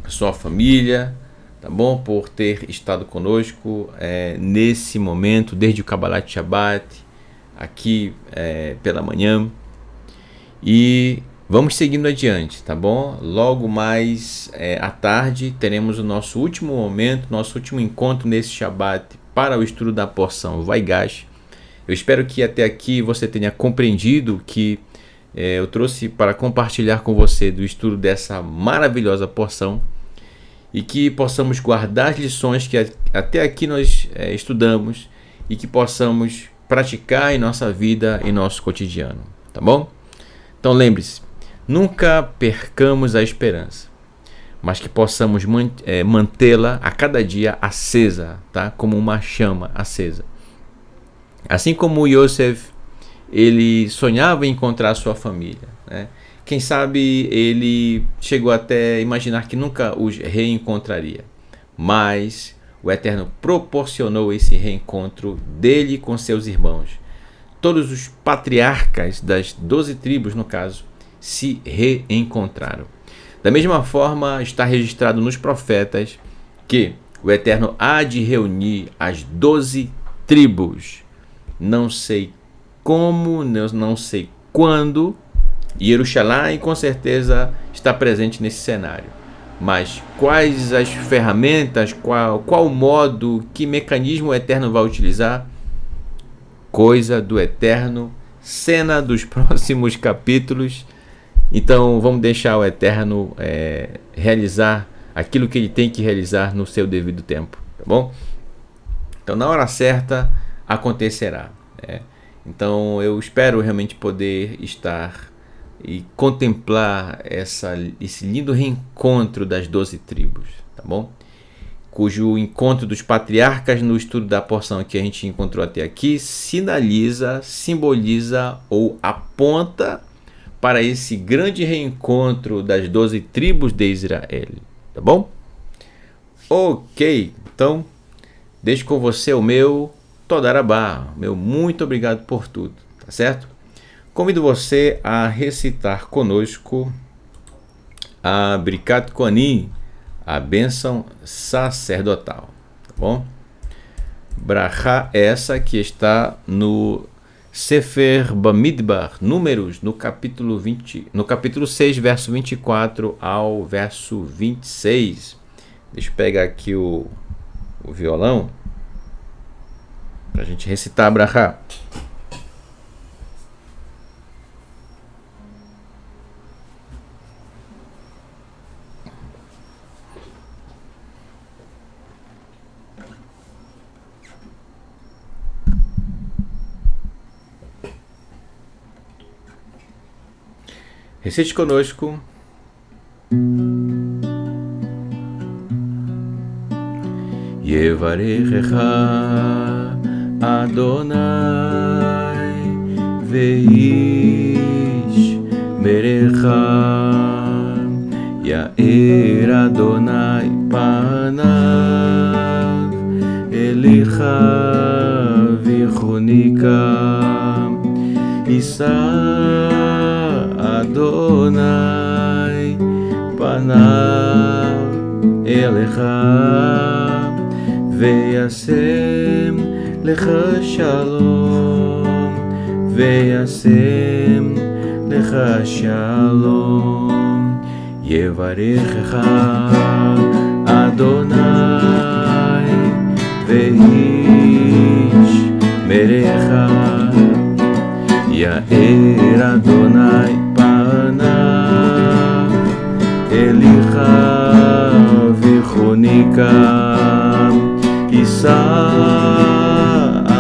a sua família, tá bom? Por ter estado conosco nesse momento, desde o Kabbalat Shabbat, aqui pela manhã. E vamos seguindo adiante, tá bom? Logo mais à tarde teremos o nosso último momento, nosso último encontro nesse Shabbat para o estudo da porção Vaigash. Eu espero que até aqui você tenha compreendido que eu trouxe para compartilhar com você do estudo dessa maravilhosa porção, e que possamos guardar as lições que até aqui nós estudamos e que possamos praticar em nossa vida, em nosso cotidiano, tá bom? Então lembre-se, nunca percamos a esperança, mas que possamos mantê-la a cada dia acesa, tá? Como uma chama acesa. Assim como Yosef, ele sonhava em encontrar sua família, né? Quem sabe ele chegou até a imaginar que nunca os reencontraria, mas o Eterno proporcionou esse reencontro dele com seus irmãos. Todos os patriarcas das 12 tribos, no caso, se reencontraram. Da mesma forma, está registrado nos profetas que o Eterno há de reunir as 12 tribos. Não sei como, não sei quando, e Jerusalém com certeza está presente nesse cenário. Mas quais as ferramentas, qual modo, que mecanismo o Eterno vai utilizar? Coisa do Eterno, cena dos próximos capítulos. Então vamos deixar o Eterno realizar aquilo que ele tem que realizar no seu devido tempo, tá bom? Então na hora certa acontecerá. Então eu espero realmente poder estar e contemplar esse lindo reencontro das 12 tribos, tá bom? Cujo encontro dos patriarcas no estudo da porção que a gente encontrou até aqui sinaliza, simboliza ou aponta para esse grande reencontro das 12 tribos de Israel, tá bom? Ok, então deixo com você o meu Todarabá, meu muito obrigado por tudo, tá certo? Convido você a recitar conosco a Birkat Kohanim, a bênção sacerdotal, tá bom? Brachá essa que está no Sefer Bamidbar, Números, no capítulo 6, verso 24 ao verso 26. Deixa eu pegar aqui o violão para a gente recitar a Brachá. Recite conosco. Yevarechecha Adonai veish merecha Yair Adonai panav elicha vichunika Isa Adonai panav elecha Veyasem lecha shalom Veyasem lecha shalom Yevarechecha Adonai veish merecha Yair Adonai panav elicha vichunika Isa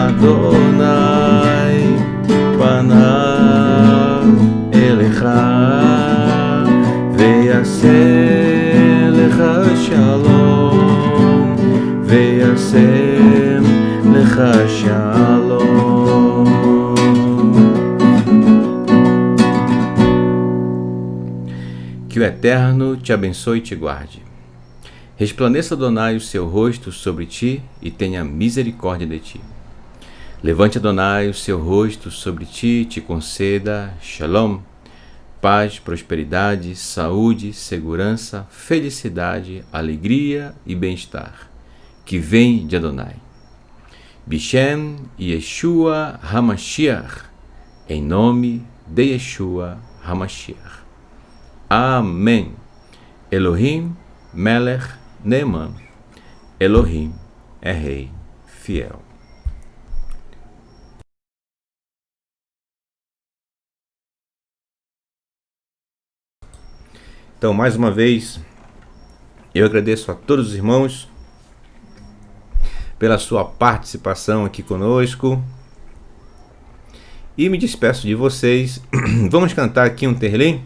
Adonai panav elecha Veyasem lecha shalom Veyasem lecha shalom. Que o Eterno te abençoe e te guarde. Resplandeça Adonai o seu rosto sobre ti e tenha misericórdia de ti. Levante Adonai o seu rosto sobre ti e te conceda Shalom, paz, prosperidade, saúde, segurança, felicidade, alegria e bem-estar, que vem de Adonai. Bishem Yeshua HaMashiach, em nome de Yeshua HaMashiach. Amém. Elohim Melech Neeman, Elohim é Rei fiel. Então, mais uma vez, eu agradeço a todos os irmãos pela sua participação aqui conosco e me despeço de vocês. Vamos cantar aqui um terlim?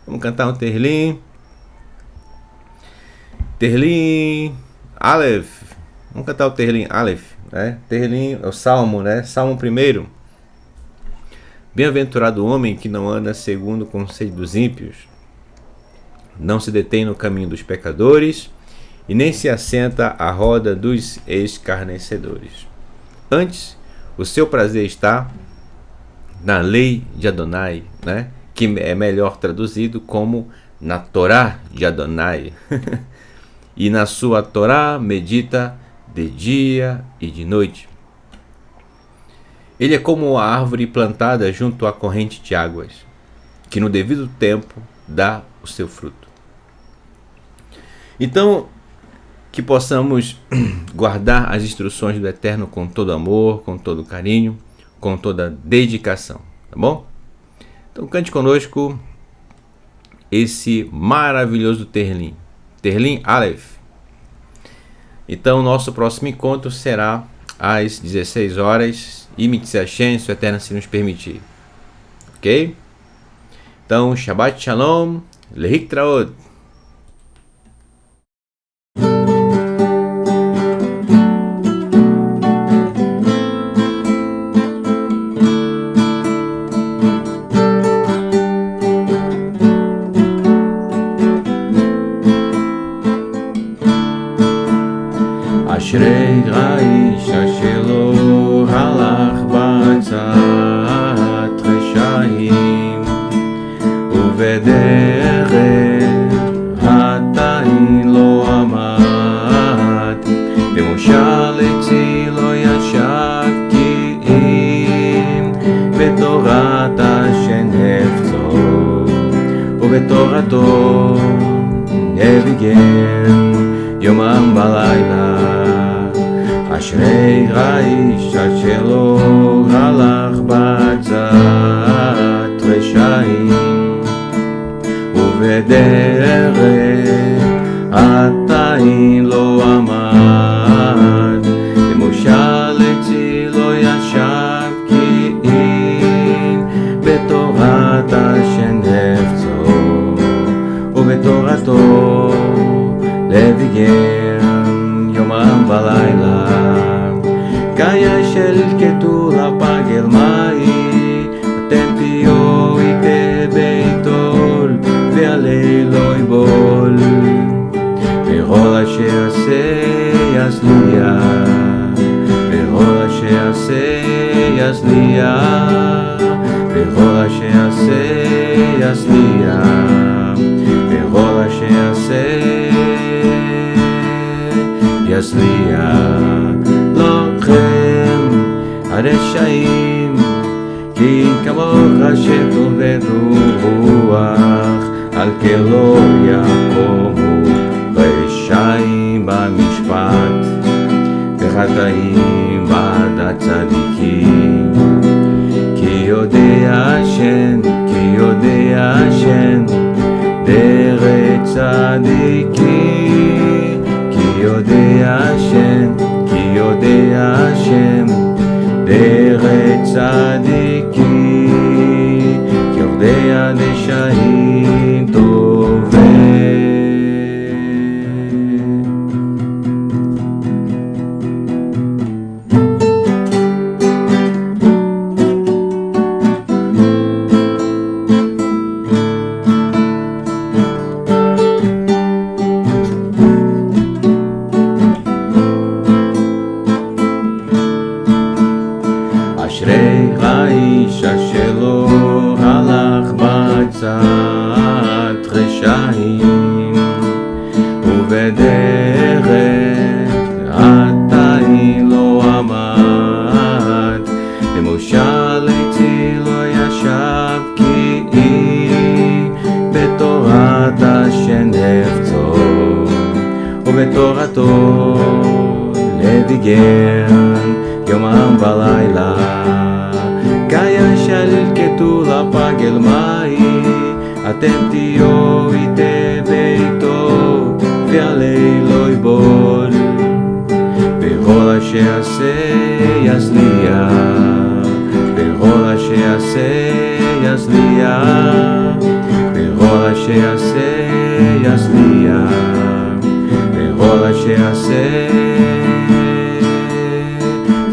Vamos cantar um terlim. Terlim Aleph. Vamos cantar o Terlim Aleph, né? Terlim é o Salmo, né? Salmo 1. Bem-aventurado o homem que não anda segundo o conselho dos ímpios, não se detém no caminho dos pecadores e nem se assenta à roda dos escarnecedores. Antes, o seu prazer está na lei de Adonai, né? Que é melhor traduzido como na Torá de Adonai. E na sua Torá medita de dia e de noite. Ele é como a árvore plantada junto à corrente de águas, que no devido tempo dá o seu fruto. Então, que possamos guardar as instruções do Eterno com todo amor, com todo carinho, com toda dedicação, tá bom? Então cante conosco esse maravilhoso Terlim. Terlim Aleph. Então, nosso próximo encontro será às 16 horas e Mitzvah Hashem, se o Eterno se nos permitir. Ok? Então, Shabbat Shalom, Lehitraot. אשרי האיש אשר לא הלך בעצת רשעים ובדרך חטאים לא עמד במושב עצי לא ישב כי אם בתורת השם חפצו ובתורתו נביגם יומם ולילה. אשרי האיש אשר לא הלך בעצת רשעים ובדרך חטאים לא עמד במושב עצי לא ישב כי אם בתורת השם חפצו ובתורתו לביגם יומם ולילה. גיא של כתולה פגל מאי אתם תהיו איתה ביתול ועלי לא יבול וכל אשר עשה יצליח וכל אשר עשה יצליח וכל אשר עשה יצליח וכל אשר עשה יצליח. לכם הרשעים כי כמוך השם טוב ורוח על כן לא יקומו רשעים במשפט וחטאים בעד הצדיקים כי יודע השם דרך צדיקים כי יודע השם דרך צדיקים כי יודע רשעים טובים. אשרי האיש אשר לא הלך בעצת רשעים ובדרך חטאים לא עמד במושב עצי לא ישב כי אם בתורת השם חפצו ובתורתו לביגם יומם ולילה. גיא של כתולה פגל מאי אתם תהיו איתה ביתו ועלי לא יבול וכל אשר עשה יצליח וכל אשר עשה יצליח וכל אשר עשה יצליח וכל אשר עשה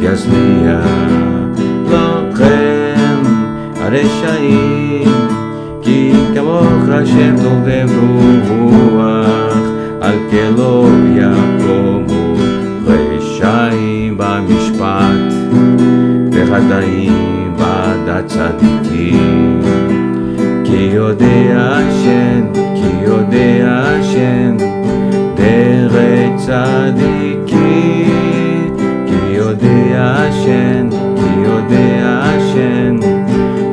יצליח. לכם הרשעים כי כמוך השם טוב ורוח על כן לא יקומו רשעים במשפט וחטאים בעד הצדיקים כי יודע השם דרך צדיקים כי יודע השם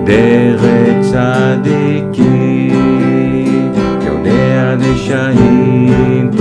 דרך צדיקים כי יודע רשעים